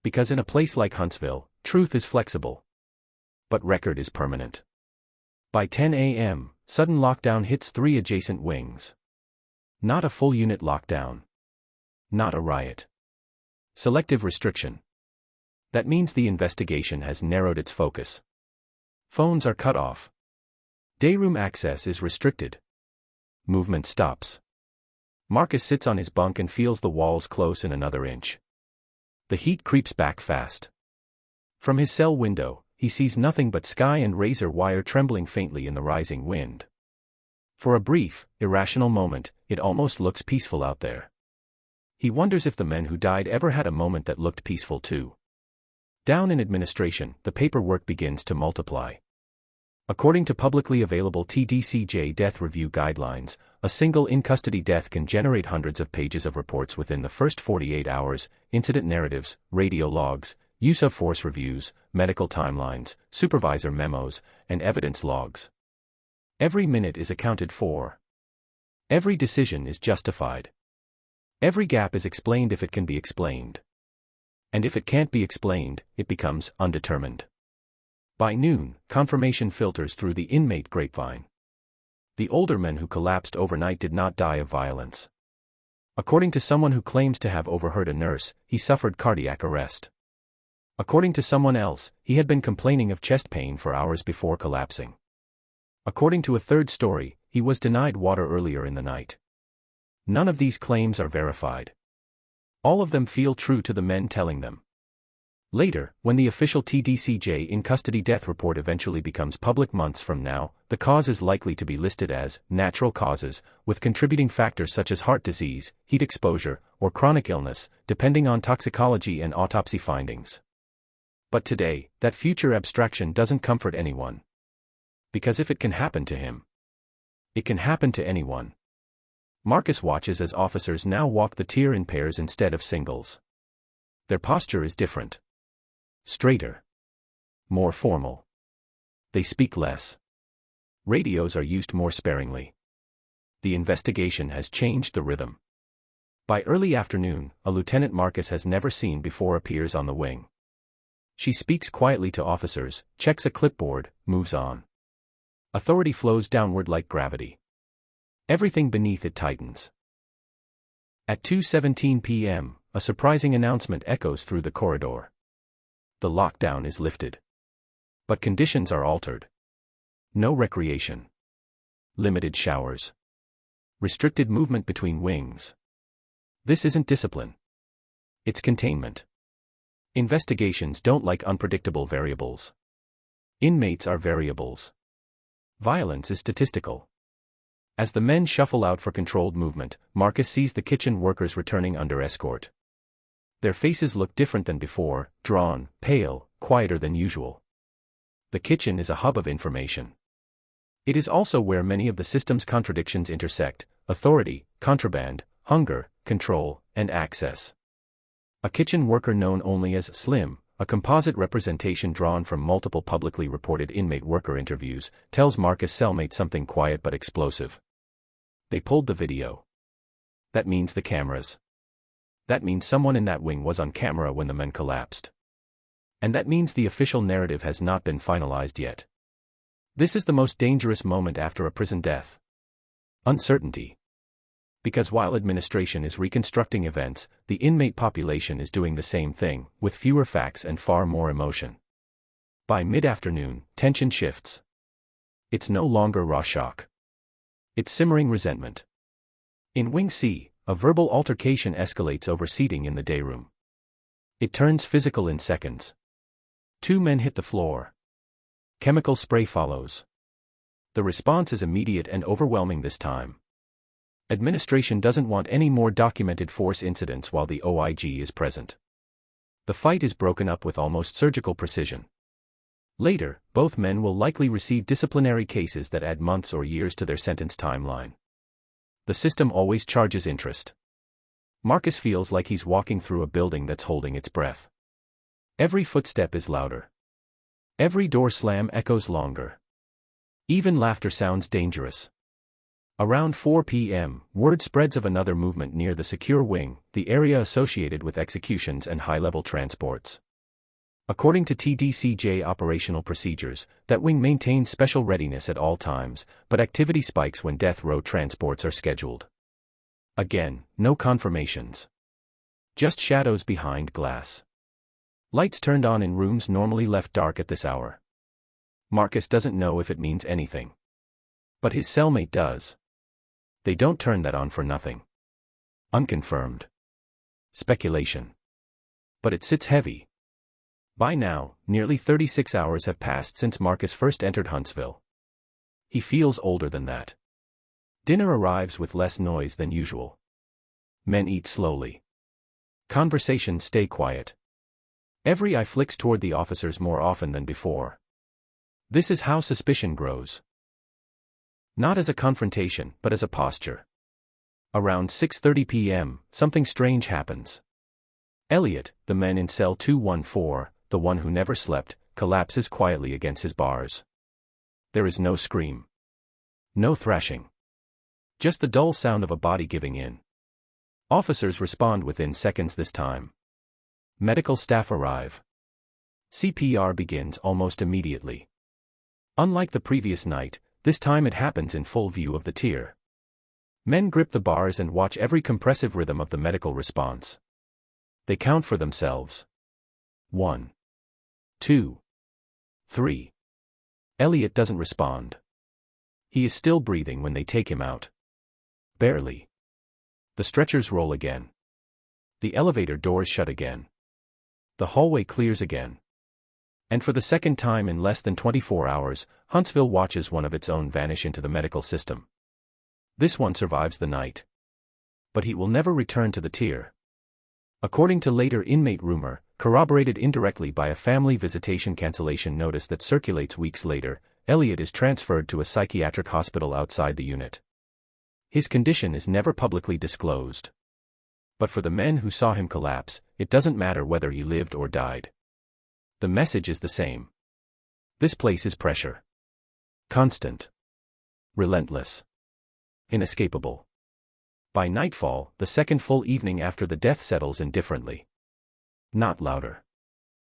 Because in a place like Huntsville, truth is flexible. But record is permanent. By 10 a.m., sudden lockdown hits 3 adjacent wings. Not a full unit lockdown. Not a riot. Selective restriction. That means the investigation has narrowed its focus. Phones are cut off. Dayroom access is restricted. Movement stops. Marcus sits on his bunk and feels the walls close in another inch. The heat creeps back fast. From his cell window, he sees nothing but sky and razor wire trembling faintly in the rising wind. For a brief, irrational moment, it almost looks peaceful out there. He wonders if the men who died ever had a moment that looked peaceful too. Down in administration, the paperwork begins to multiply. According to publicly available TDCJ death review guidelines, a single in-custody death can generate hundreds of pages of reports within the first 48 hours, incident narratives, radio logs, use of force reviews, medical timelines, supervisor memos, and evidence logs. Every minute is accounted for. Every decision is justified. Every gap is explained if it can be explained. And if it can't be explained, it becomes undetermined. By noon, confirmation filters through the inmate grapevine. The older men who collapsed overnight did not die of violence. According to someone who claims to have overheard a nurse, he suffered cardiac arrest. According to someone else, he had been complaining of chest pain for hours before collapsing. According to a third story, he was denied water earlier in the night. None of these claims are verified. All of them feel true to the men telling them. Later, when the official TDCJ in-custody death report eventually becomes public months from now, the cause is likely to be listed as natural causes, with contributing factors such as heart disease, heat exposure, or chronic illness, depending on toxicology and autopsy findings. But today, that future abstraction doesn't comfort anyone. Because if it can happen to him, it can happen to anyone. Marcus watches as officers now walk the tier in pairs instead of singles. Their posture is different. Straighter. More formal. They speak less. Radios are used more sparingly. The investigation has changed the rhythm. By early afternoon, a Lieutenant Marcus has never seen before appears on the wing. She speaks quietly to officers, checks a clipboard, moves on. Authority flows downward like gravity. Everything beneath it tightens. At 2:17 p.m., a surprising announcement echoes through the corridor. The lockdown is lifted. But conditions are altered. No recreation. Limited showers. Restricted movement between wings. This isn't discipline. It's containment. Investigations don't like unpredictable variables. Inmates are variables. Violence is statistical. As the men shuffle out for controlled movement, Marcus sees the kitchen workers returning under escort. Their faces look different than before, drawn, pale, quieter than usual. The kitchen is a hub of information. It is also where many of the system's contradictions intersect: authority, contraband, hunger, control, and access. A kitchen worker known only as Slim, a composite representation drawn from multiple publicly reported inmate worker interviews, tells Marcus' cellmate something quiet but explosive. They pulled the video. That means the cameras. That means someone in that wing was on camera when the men collapsed. And that means the official narrative has not been finalized yet. This is the most dangerous moment after a prison death. Uncertainty. Because while administration is reconstructing events, the inmate population is doing the same thing, with fewer facts and far more emotion. By mid-afternoon, tension shifts. It's no longer raw shock. It's simmering resentment. In Wing C, a verbal altercation escalates over seating in the dayroom. It turns physical in seconds. 2 men hit the floor. Chemical spray follows. The response is immediate and overwhelming this time. Administration doesn't want any more documented force incidents while the OIG is present. The fight is broken up with almost surgical precision. Later, both men will likely receive disciplinary cases that add months or years to their sentence timeline. The system always charges interest. Marcus feels like he's walking through a building that's holding its breath. Every footstep is louder. Every door slam echoes longer. Even laughter sounds dangerous. Around 4 p.m., word spreads of another movement near the secure wing, the area associated with executions and high-level transports. According to TDCJ operational procedures, that wing maintains special readiness at all times, but activity spikes when death row transports are scheduled. Again, no confirmations. Just shadows behind glass. Lights turned on in rooms normally left dark at this hour. Marcus doesn't know if it means anything. But his cellmate does. They don't turn that on for nothing. Unconfirmed. Speculation. But it sits heavy. By now, nearly 36 hours have passed since Marcus first entered Huntsville. He feels older than that. Dinner arrives with less noise than usual. Men eat slowly. Conversations stay quiet. Every eye flicks toward the officers more often than before. This is how suspicion grows. Not as a confrontation, but as a posture. Around 6:30 p.m., something strange happens. Elliot, the man in cell 214, the one who never slept, collapses quietly against his bars. There is no scream. No thrashing. Just the dull sound of a body giving in. Officers respond within seconds this time. Medical staff arrive. CPR begins almost immediately. Unlike the previous night, this time it happens in full view of the tier. Men grip the bars and watch every compressive rhythm of the medical response. They count for themselves. 1, 2, 3. Elliot doesn't respond. He is still breathing when they take him out. Barely. The stretchers roll again. The elevator doors shut again. The hallway clears again. And for the second time in less than 24 hours, Huntsville watches one of its own vanish into the medical system. This one survives the night. But he will never return to the tier. According to later inmate rumor, corroborated indirectly by a family visitation cancellation notice that circulates weeks later, Elliot is transferred to a psychiatric hospital outside the unit. His condition is never publicly disclosed. But for the men who saw him collapse, it doesn't matter whether he lived or died. The message is the same. This place is pressure. Constant. Relentless. Inescapable. By nightfall, the second full evening after the death settles indifferently. Not louder.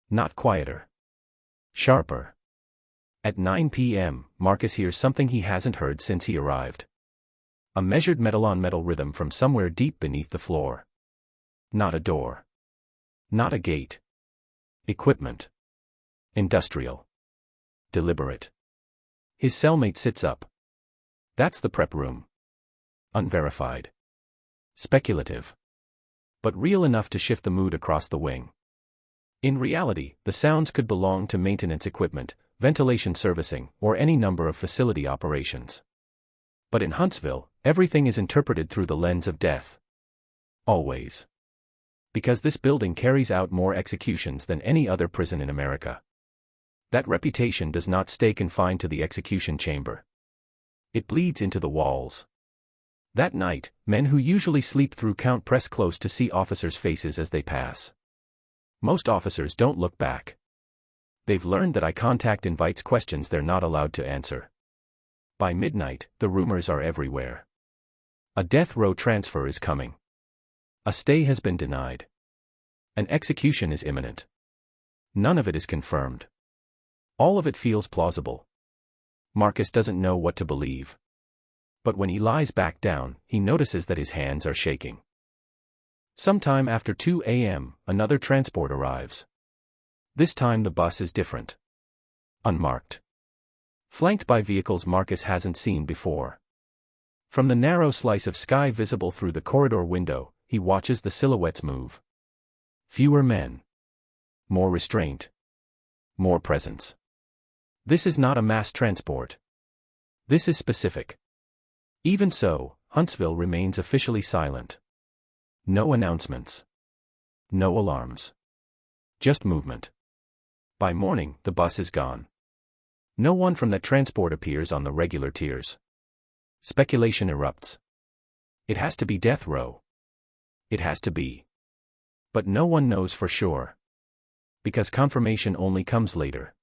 Not quieter. Sharper. At 9 p.m., Marcus hears something he hasn't heard since he arrived. A measured metal-on-metal rhythm from somewhere deep beneath the floor. Not a door. Not a gate. Equipment. Industrial. Deliberate. His cellmate sits up. That's the prep room. Unverified. Speculative. But real enough to shift the mood across the wing. In reality, the sounds could belong to maintenance equipment, ventilation servicing, or any number of facility operations. But in Huntsville, everything is interpreted through the lens of death. Always. Because this building carries out more executions than any other prison in America. That reputation does not stay confined to the execution chamber. It bleeds into the walls. That night, men who usually sleep through count press close to see officers' faces as they pass. Most officers don't look back. They've learned that eye contact invites questions they're not allowed to answer. By midnight, the rumors are everywhere. A death row transfer is coming. A stay has been denied. An execution is imminent. None of it is confirmed. All of it feels plausible. Marcus doesn't know what to believe. But when he lies back down, he notices that his hands are shaking. Sometime after 2 a.m., another transport arrives. This time the bus is different. Unmarked. Flanked by vehicles Marcus hasn't seen before. From the narrow slice of sky visible through the corridor window, he watches the silhouettes move. Fewer men. More restraint. More presence. This is not a mass transport. This is specific. Even so, Huntsville remains officially silent. No announcements. No alarms. Just movement. By morning, the bus is gone. No one from that transport appears on the regular tiers. Speculation erupts. It has to be death row. It has to be. But no one knows for sure. Because confirmation only comes later.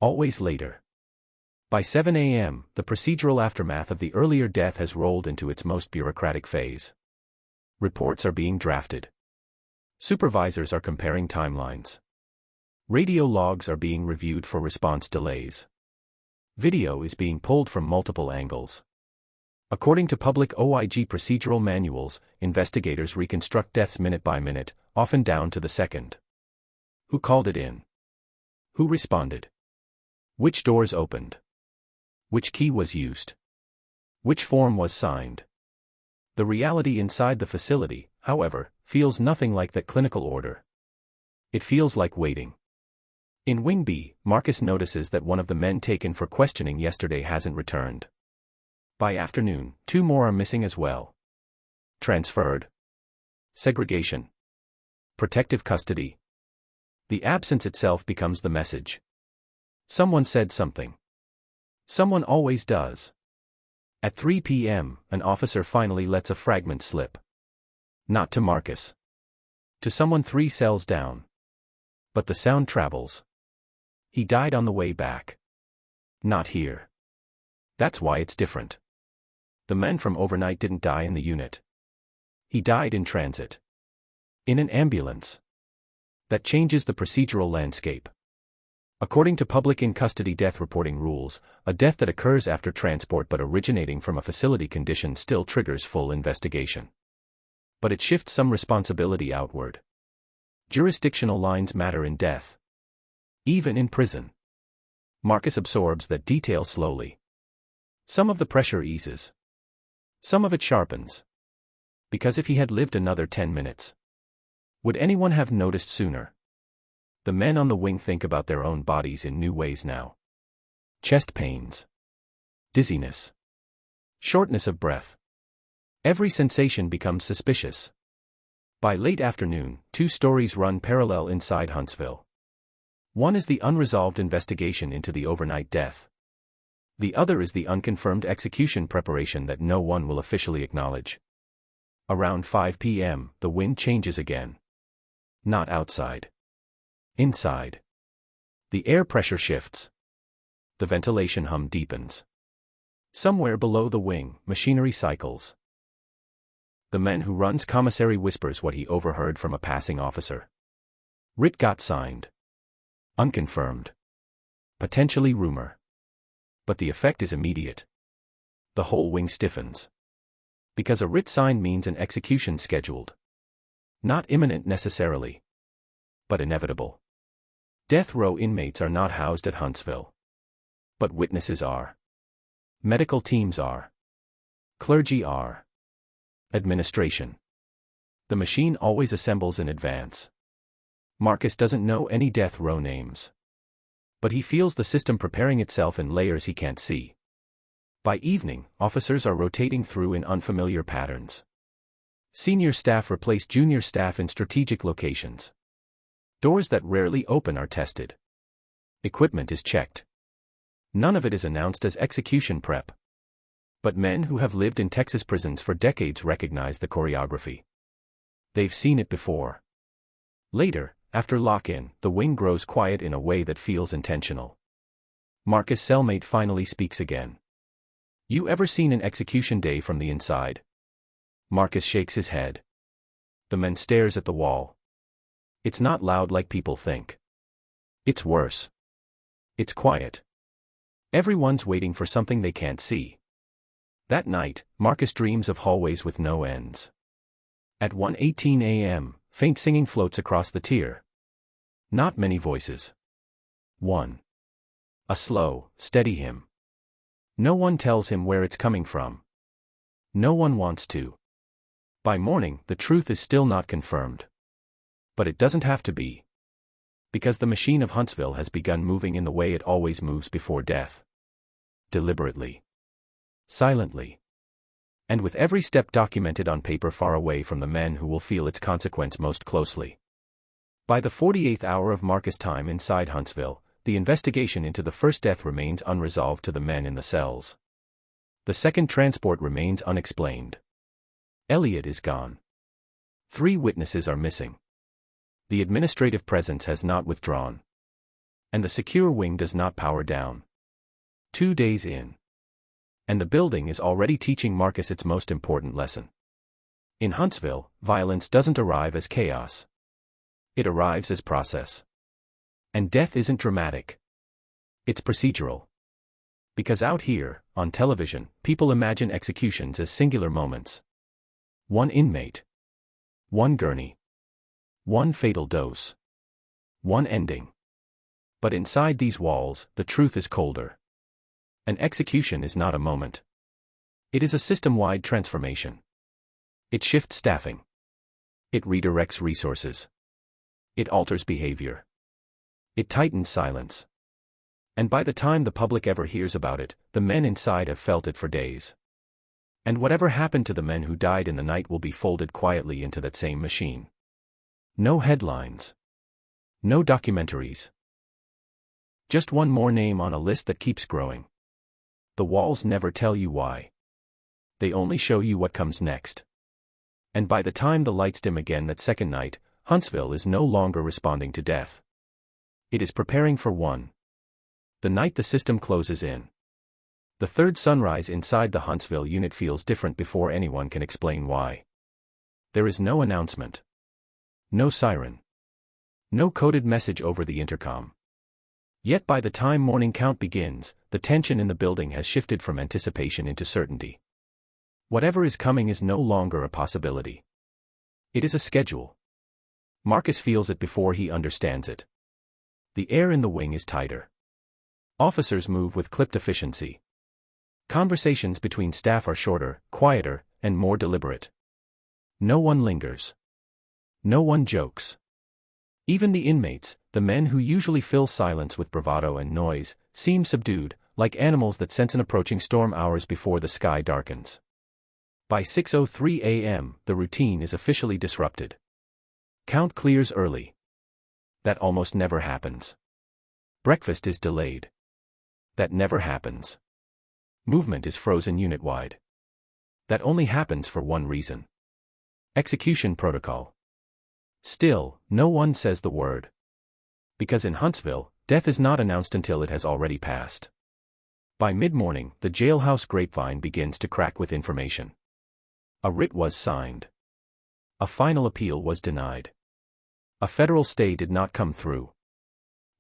Always later. By 7 a.m., the procedural aftermath of the earlier death has rolled into its most bureaucratic phase. Reports are being drafted. Supervisors are comparing timelines. Radio logs are being reviewed for response delays. Video is being pulled from multiple angles. According to public OIG procedural manuals, investigators reconstruct deaths minute by minute, often down to the second. Who called it in? Who responded? Which doors opened? Which key was used? Which form was signed? The reality inside the facility, however, feels nothing like that clinical order. It feels like waiting. In Wing B, Marcus notices that one of the men taken for questioning yesterday hasn't returned. By afternoon, 2 more are missing as well. Transferred. Segregation. Protective custody. The absence itself becomes the message. Someone said something. Someone always does. At 3 p.m., an officer finally lets a fragment slip. Not to Marcus. To someone 3 cells down. But the sound travels. He died on the way back. Not here. That's why it's different. The men from overnight didn't die in the unit. He died in transit. In an ambulance. That changes the procedural landscape. According to public in-custody death reporting rules, a death that occurs after transport but originating from a facility condition still triggers full investigation. But it shifts some responsibility outward. Jurisdictional lines matter in death. Even in prison. Marcus absorbs that detail slowly. Some of the pressure eases. Some of it sharpens. Because if he had lived another 10 minutes, would anyone have noticed sooner? The men on the wing think about their own bodies in new ways now. Chest pains. Dizziness. Shortness of breath. Every sensation becomes suspicious. By late afternoon, 2 stories run parallel inside Huntsville. One is the unresolved investigation into the overnight death. The other is the unconfirmed execution preparation that no one will officially acknowledge. Around 5 p.m., the wind changes again. Not outside. Inside. The air pressure shifts. The ventilation hum deepens. Somewhere below the wing, machinery cycles. The man who runs commissary whispers what he overheard from a passing officer. Writ got signed. Unconfirmed. Potentially rumor. But the effect is immediate. The whole wing stiffens. Because a writ signed means an execution scheduled. Not imminent necessarily. But inevitable. Death row inmates are not housed at Huntsville. But witnesses are. Medical teams are. Clergy are. Administration. The machine always assembles in advance. Marcus doesn't know any death row names. But he feels the system preparing itself in layers he can't see. By evening, officers are rotating through in unfamiliar patterns. Senior staff replace junior staff in strategic locations. Doors that rarely open are tested. Equipment is checked. None of it is announced as execution prep. But men who have lived in Texas prisons for decades recognize the choreography. They've seen it before. Later, after lock-in, the wing grows quiet in a way that feels intentional. Marcus' cellmate finally speaks again. You ever seen an execution day from the inside? Marcus shakes his head. The man stares at the wall. It's not loud like people think. It's worse. It's quiet. Everyone's waiting for something they can't see. That night, Marcus dreams of hallways with no ends. At 1:18 a.m., faint singing floats across the tier. Not many voices. One. A slow, steady hymn. No one tells him where it's coming from. No one wants to. By morning, the truth is still not confirmed. But it doesn't have to be. Because the machine of Huntsville has begun moving in the way it always moves before death. Deliberately. silently. And with every step documented on paper far away from the men who will feel its consequence most closely. By the 48th hour of Marcus' time inside Huntsville, the investigation into the first death remains unresolved to the men in the cells. The second transport remains unexplained. Elliot is gone. 3 witnesses are missing. The administrative presence has not withdrawn. And the secure wing does not power down. 2 days in. And the building is already teaching Marcus its most important lesson. In Huntsville, violence doesn't arrive as chaos. It arrives as process. And death isn't dramatic. It's procedural. Because out here, on television, people imagine executions as singular moments. 1 inmate. 1 gurney. 1 fatal dose. 1 ending. But inside these walls, the truth is colder. An execution is not a moment. It is a system-wide transformation. It shifts staffing. It redirects resources. It alters behavior. It tightens silence. And by the time the public ever hears about it, the men inside have felt it for days. And whatever happened to the men who died in the night will be folded quietly into that same machine. No headlines. No documentaries. Just one more name on a list that keeps growing. The walls never tell you why. They only show you what comes next. And by the time the lights dim again that second night, Huntsville is no longer responding to death. It is preparing for one. The night the system closes in. The third sunrise inside the Huntsville unit feels different before anyone can explain why. There is no announcement. No siren. No coded message over the intercom. Yet by the time morning count begins, the tension in the building has shifted from anticipation into certainty. Whatever is coming is no longer a possibility. It is a schedule. Marcus feels it before he understands it. The air in the wing is tighter. Officers move with clipped efficiency. Conversations between staff are shorter, quieter, and more deliberate. No one lingers. No one jokes. Even the inmates, the men who usually fill silence with bravado and noise, seem subdued, like animals that sense an approaching storm hours before the sky darkens. By 6:03 a.m., the routine is officially disrupted. Count clears early. That almost never happens. Breakfast is delayed. That never happens. Movement is frozen unit-wide. That only happens for one reason. Execution protocol. Still, no one says the word. Because in Huntsville, death is not announced until it has already passed. By mid-morning, the jailhouse grapevine begins to crack with information. A writ was signed. A final appeal was denied. A federal stay did not come through.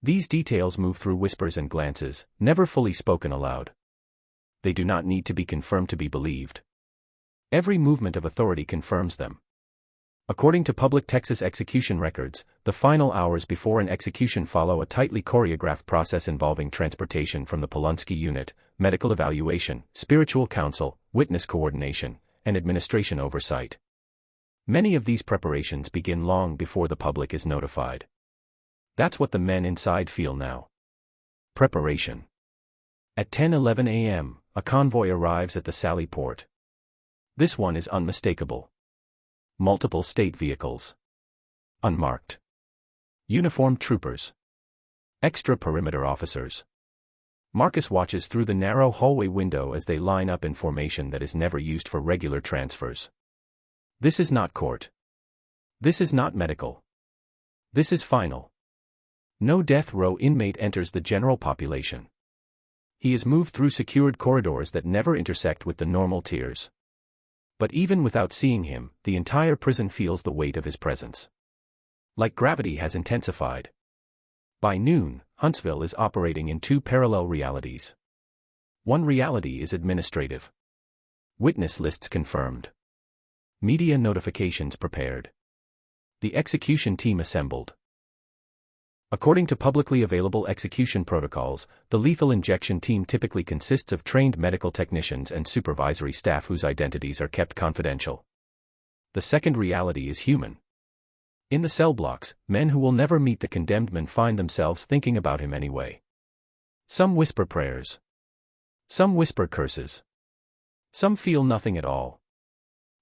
These details move through whispers and glances, never fully spoken aloud. They do not need to be confirmed to be believed. Every movement of authority confirms them. According to public Texas execution records, the final hours before an execution follow a tightly choreographed process involving transportation from the Pulaski unit, medical evaluation, spiritual counsel, witness coordination, and administration oversight. Many of these preparations begin long before the public is notified. That's what the men inside feel now. Preparation. At 10:11 a.m., a convoy arrives at the Sally Port. This one is unmistakable. Multiple state vehicles. Unmarked. Uniformed troopers. Extra perimeter officers. Marcus watches through the narrow hallway window as they line up in formation that is never used for regular transfers. This is not court. This is not medical. This is final. No death row inmate enters the general population. He is moved through secured corridors that never intersect with the normal tiers. But even without seeing him, the entire prison feels the weight of his presence. Like gravity has intensified. By noon, Huntsville is operating in 2 parallel realities. One reality is administrative. Witness lists confirmed. Media notifications prepared. The execution team assembled. According to publicly available execution protocols, the lethal injection team typically consists of trained medical technicians and supervisory staff whose identities are kept confidential. The second reality is human. In the cell blocks, men who will never meet the condemned man find themselves thinking about him anyway. Some whisper prayers. Some whisper curses. Some feel nothing at all.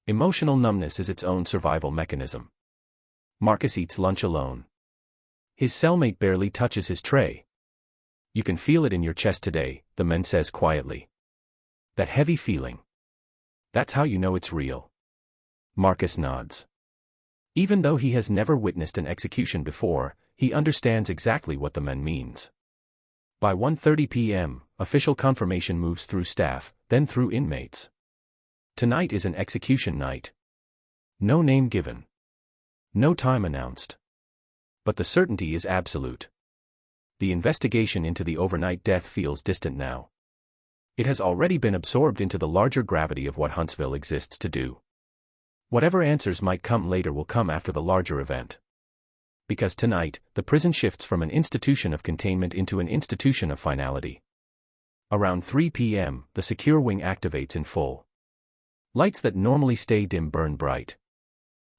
Emotional numbness is its own survival mechanism. Marcus eats lunch alone. His cellmate barely touches his tray. "You can feel it in your chest today," the man says quietly. "That heavy feeling. That's how you know it's real." Marcus nods. Even though he has never witnessed an execution before, he understands exactly what the man means. By 1:30 p.m., official confirmation moves through staff, then through inmates. Tonight is an execution night. No name given. No time announced. But the certainty is absolute. The investigation into the overnight death feels distant now. It has already been absorbed into the larger gravity of what Huntsville exists to do. Whatever answers might come later will come after the larger event. Because tonight, the prison shifts from an institution of containment into an institution of finality. Around 3 p.m., the secure wing activates in full. Lights that normally stay dim burn bright.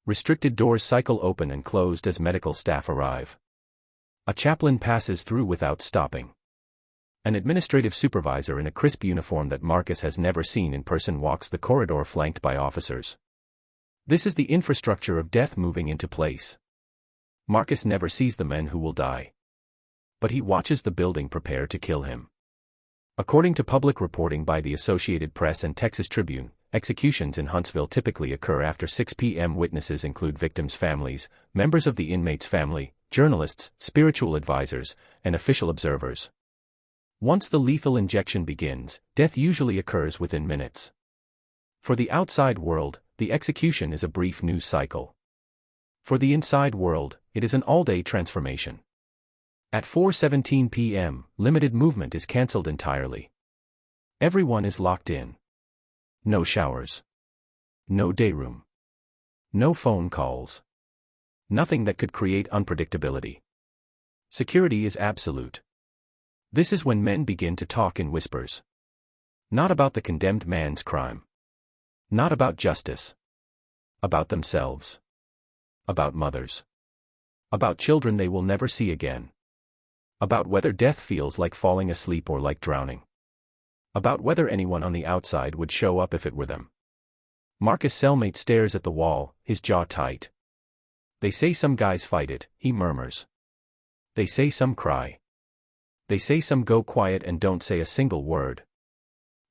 Restricted doors cycle open and closed as medical staff arrive. A chaplain passes through without stopping. An administrative supervisor in a crisp uniform that Marcus has never seen in person walks the corridor flanked by officers. This is the infrastructure of death moving into place. Marcus never sees the men who will die. But he watches the building prepare to kill him. According to public reporting by the Associated Press and Texas Tribune, executions in Huntsville typically occur after 6 p.m. Witnesses include victims' families, members of the inmate's family, journalists, spiritual advisors, and official observers. Once the lethal injection begins, death usually occurs within minutes. For the outside world, the execution is a brief news cycle. For the inside world, it is an all-day transformation. At 4:17 p.m., limited movement is cancelled entirely. Everyone is locked in. No showers. No day room. No phone calls. Nothing that could create unpredictability. Security is absolute. This is when men begin to talk in whispers. Not about the condemned man's crime. Not about justice. About themselves. About mothers. About children they will never see again. About whether death feels like falling asleep or like drowning. About whether anyone on the outside would show up if it were them. Marcus' cellmate stares at the wall, his jaw tight. "They say some guys fight it," he murmurs. "They say some cry. They say some go quiet and don't say a single word."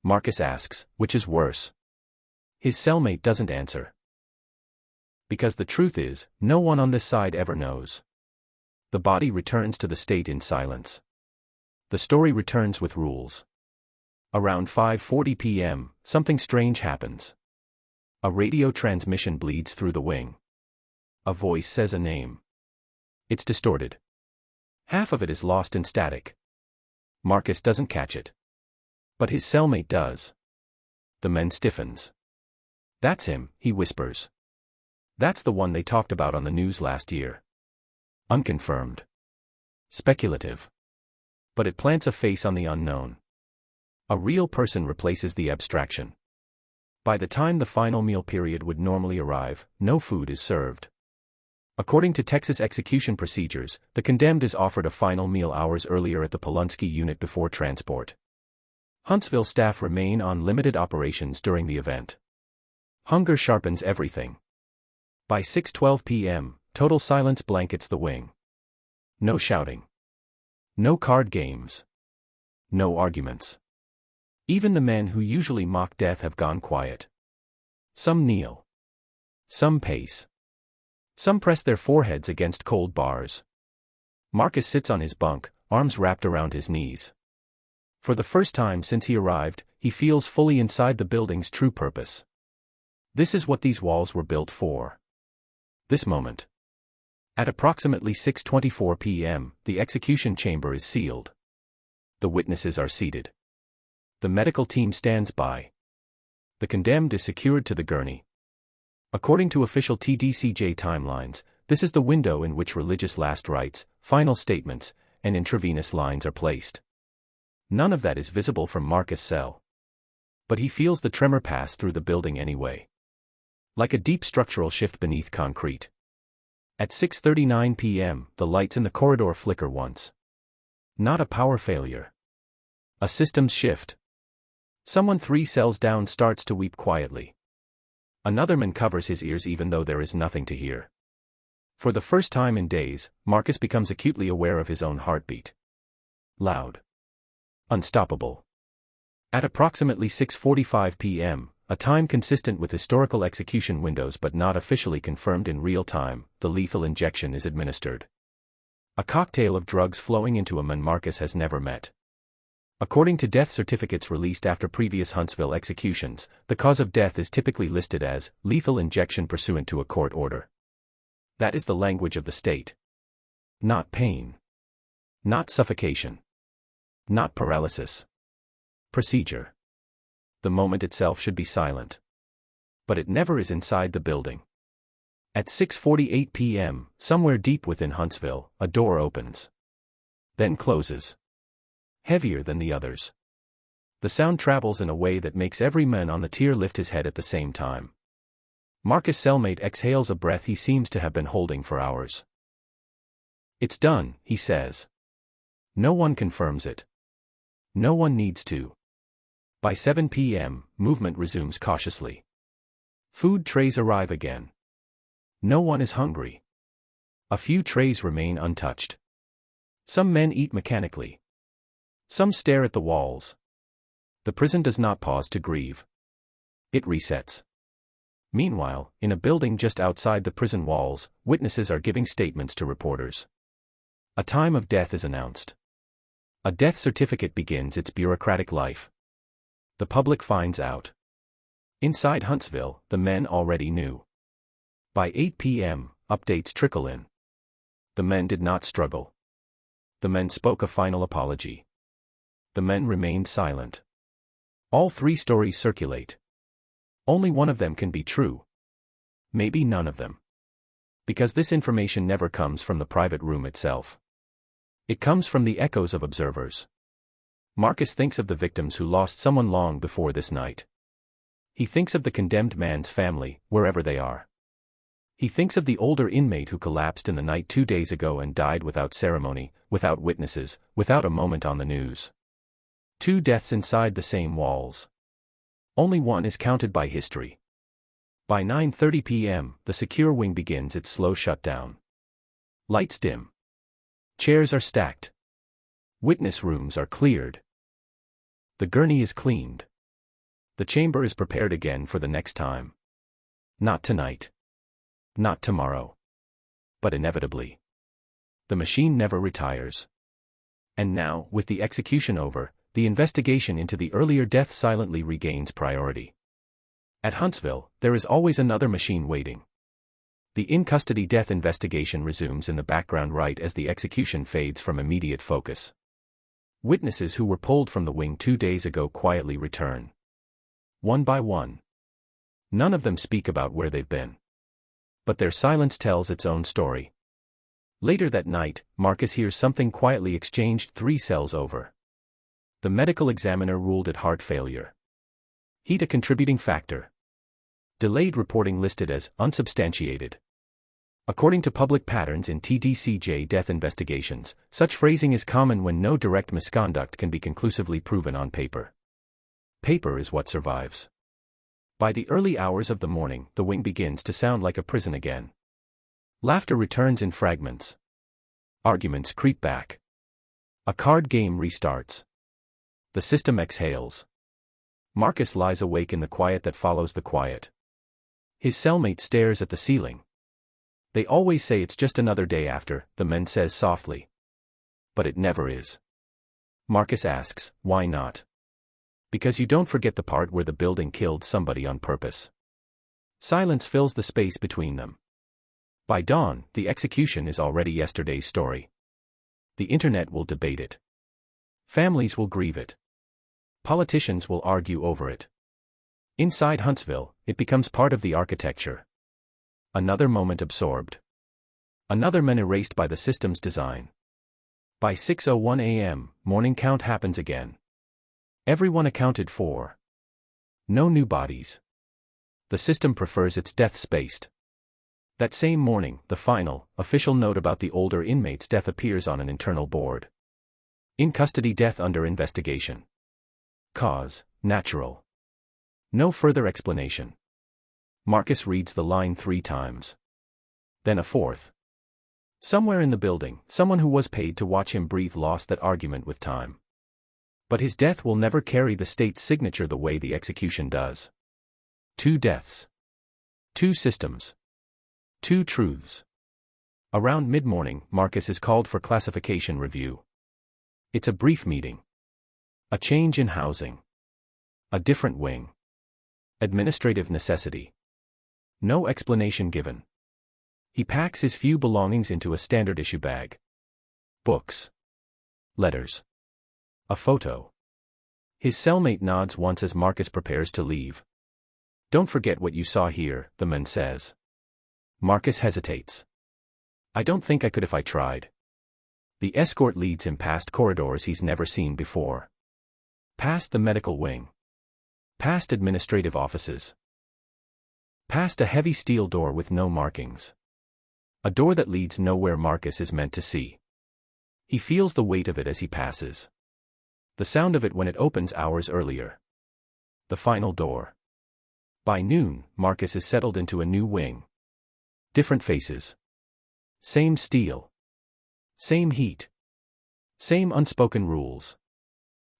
Marcus asks, which is worse? His cellmate doesn't answer. Because the truth is, no one on this side ever knows. The body returns to the state in silence. The story returns with rules. Around 5:40 p.m., something strange happens. A radio transmission bleeds through the wing. A voice says a name. It's distorted. Half of it is lost in static. Marcus doesn't catch it. But his cellmate does. The man stiffens. "That's him," he whispers. "That's the one they talked about on the news last year." Unconfirmed. Speculative. But it plants a face on the unknown. A real person replaces the abstraction. By the time the final meal period would normally arrive, no food is served. According to Texas execution procedures, the condemned is offered a final meal hours earlier at the Huntsville Unit before transport. Huntsville staff remain on limited operations during the event. Hunger sharpens everything. By 6:12 p.m., total silence blankets the wing. No shouting. No card games. No arguments. Even the men who usually mock death have gone quiet. Some kneel. Some pace. Some press their foreheads against cold bars. Marcus sits on his bunk, arms wrapped around his knees. For the first time since he arrived, he feels fully inside the building's true purpose. This is what these walls were built for. This moment. At approximately 6:24 p.m., the execution chamber is sealed. The witnesses are seated. The medical team stands by. The condemned is secured to the gurney. According to official TDCJ timelines, this is the window in which religious last rites, final statements, and intravenous lines are placed. None of that is visible from Marcus' cell. But he feels the tremor pass through the building anyway. Like a deep structural shift beneath concrete. At 6:39 p.m., the lights in the corridor flicker once. Not a power failure. A systems shift. Someone 3 cells down starts to weep quietly. Another man covers his ears even though there is nothing to hear. For the first time in days, Marcus becomes acutely aware of his own heartbeat. Loud. Unstoppable. At approximately 6:45 p.m., a time consistent with historical execution windows but not officially confirmed in real time, the lethal injection is administered. A cocktail of drugs flowing into a man Marcus has never met. According to death certificates released after previous Huntsville executions, the cause of death is typically listed as lethal injection pursuant to a court order. That is the language of the state. Not pain. Not suffocation. Not paralysis. Procedure. The moment itself should be silent. But it never is inside the building. At 6:48 p.m., somewhere deep within Huntsville, a door opens. Then closes. Heavier than the others. The sound travels in a way that makes every man on the tier lift his head at the same time. Marcus' cellmate exhales a breath he seems to have been holding for hours. "It's done," he says. No one confirms it. No one needs to. By 7 p.m., movement resumes cautiously. Food trays arrive again. No one is hungry. A few trays remain untouched. Some men eat mechanically. Some stare at the walls. The prison does not pause to grieve. It resets. Meanwhile, in a building just outside the prison walls, witnesses are giving statements to reporters. A time of death is announced. A death certificate begins its bureaucratic life. The public finds out. Inside Huntsville, the men already knew. By 8 p.m., updates trickle in. The men did not struggle. The men spoke a final apology. The men remained silent. All 3 stories circulate. Only one of them can be true. Maybe none of them. Because this information never comes from the private room itself. It comes from the echoes of observers. Marcus thinks of the victims who lost someone long before this night. He thinks of the condemned man's family, wherever they are. He thinks of the older inmate who collapsed in the night 2 days ago and died without ceremony, without witnesses, without a moment on the news. 2 deaths inside the same walls. Only one is counted by history. By 9:30 p.m., the secure wing begins its slow shutdown. Lights dim. Chairs are stacked. Witness rooms are cleared. The gurney is cleaned. The chamber is prepared again for the next time. Not tonight. Not tomorrow. But inevitably. The machine never retires. And now, with the execution over, the investigation into the earlier death silently regains priority. At Huntsville, there is always another machine waiting. The in-custody death investigation resumes in the background right as the execution fades from immediate focus. Witnesses who were pulled from the wing 2 days ago quietly return. One by one. None of them speak about where they've been. But their silence tells its own story. Later that night, Marcus hears something quietly exchanged 3 cells over. The medical examiner ruled it heart failure. Heat a contributing factor. Delayed reporting listed as unsubstantiated. According to public patterns in TDCJ death investigations, such phrasing is common when no direct misconduct can be conclusively proven on paper. Paper is what survives. By the early hours of the morning, the wing begins to sound like a prison again. Laughter returns in fragments. Arguments creep back. A card game restarts. The system exhales. Marcus lies awake in the quiet that follows the quiet. His cellmate stares at the ceiling. They always say it's just another day after, the man says softly. But it never is. Marcus asks, why not? Because you don't forget the part where the building killed somebody on purpose. Silence fills the space between them. By dawn, the execution is already yesterday's story. The internet will debate it. Families will grieve it. Politicians will argue over it. Inside Huntsville, it becomes part of the architecture. Another moment absorbed. Another man erased by the system's design. By 6:01 a.m., morning count happens again. Everyone accounted for. No new bodies. The system prefers its death spaced. That same morning, the final, official note about the older inmate's death appears on an internal board. In custody death under investigation. Cause, natural. No further explanation. Marcus reads the line 3 times. Then a fourth. Somewhere in the building, someone who was paid to watch him breathe lost that argument with time. But his death will never carry the state's signature the way the execution does. 2 deaths. 2 systems. 2 truths. Around mid-morning, Marcus is called for classification review. It's a brief meeting. A change in housing. A different wing. Administrative necessity. No explanation given. He packs his few belongings into a standard issue bag. Books. Letters. A photo. His cellmate nods once as Marcus prepares to leave. "Don't forget what you saw here," the man says. Marcus hesitates. "I don't think I could if I tried." The escort leads him past corridors he's never seen before. Past the medical wing. Past administrative offices. Past a heavy steel door with no markings. A door that leads nowhere Marcus is meant to see. He feels the weight of it as he passes. The sound of it when it opens hours earlier. The final door. By noon, Marcus is settled into a new wing. Different faces. Same steel. Same heat. Same unspoken rules.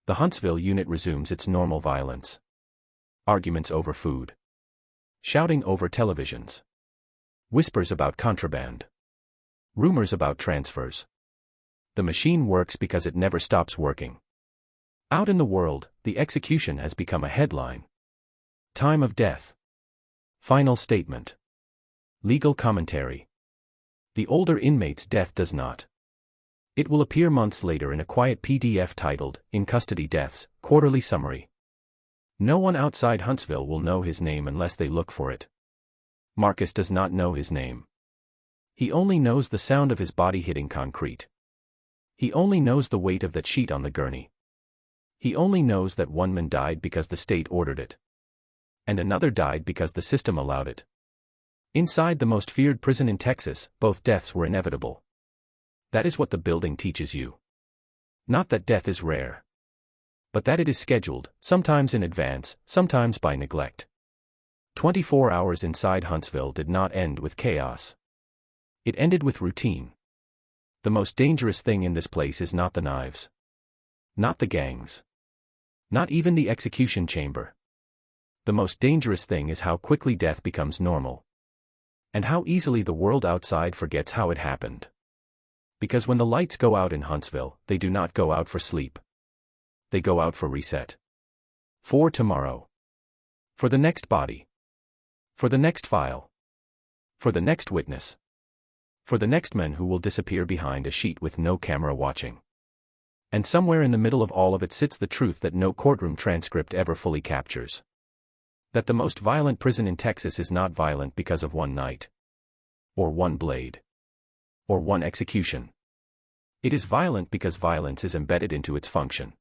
The Huntsville unit resumes its normal violence. Arguments over food. Shouting over televisions. Whispers about contraband. Rumors about transfers. The machine works because it never stops working. Out in the world, the execution has become a headline. Time of death. Final statement. Legal commentary. The older inmate's death does not. It will appear months later in a quiet PDF titled, "In Custody Deaths, Quarterly Summary." No one outside Huntsville will know his name unless they look for it. Marcus does not know his name. He only knows the sound of his body hitting concrete. He only knows the weight of that sheet on the gurney. He only knows that one man died because the state ordered it. And another died because the system allowed it. Inside the most feared prison in Texas, both deaths were inevitable. That is what the building teaches you. Not that death is rare. But that it is scheduled, sometimes in advance, sometimes by neglect. 24 hours inside Huntsville did not end with chaos. It ended with routine. The most dangerous thing in this place is not the knives. Not the gangs. Not even the execution chamber. The most dangerous thing is how quickly death becomes normal. And how easily the world outside forgets how it happened. Because when the lights go out in Huntsville, they do not go out for sleep. They go out for reset. For tomorrow. For the next body. For the next file. For the next witness. For the next man who will disappear behind a sheet with no camera watching. And somewhere in the middle of all of it sits the truth that no courtroom transcript ever fully captures. That the most violent prison in Texas is not violent because of one night. Or one blade. Or one execution. It is violent because violence is embedded into its function.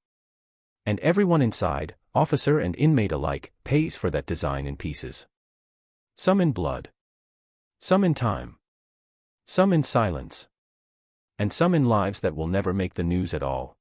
And everyone inside, officer and inmate alike, pays for that design in pieces. Some in blood. Some in time. Some in silence. And some in lives that will never make the news at all.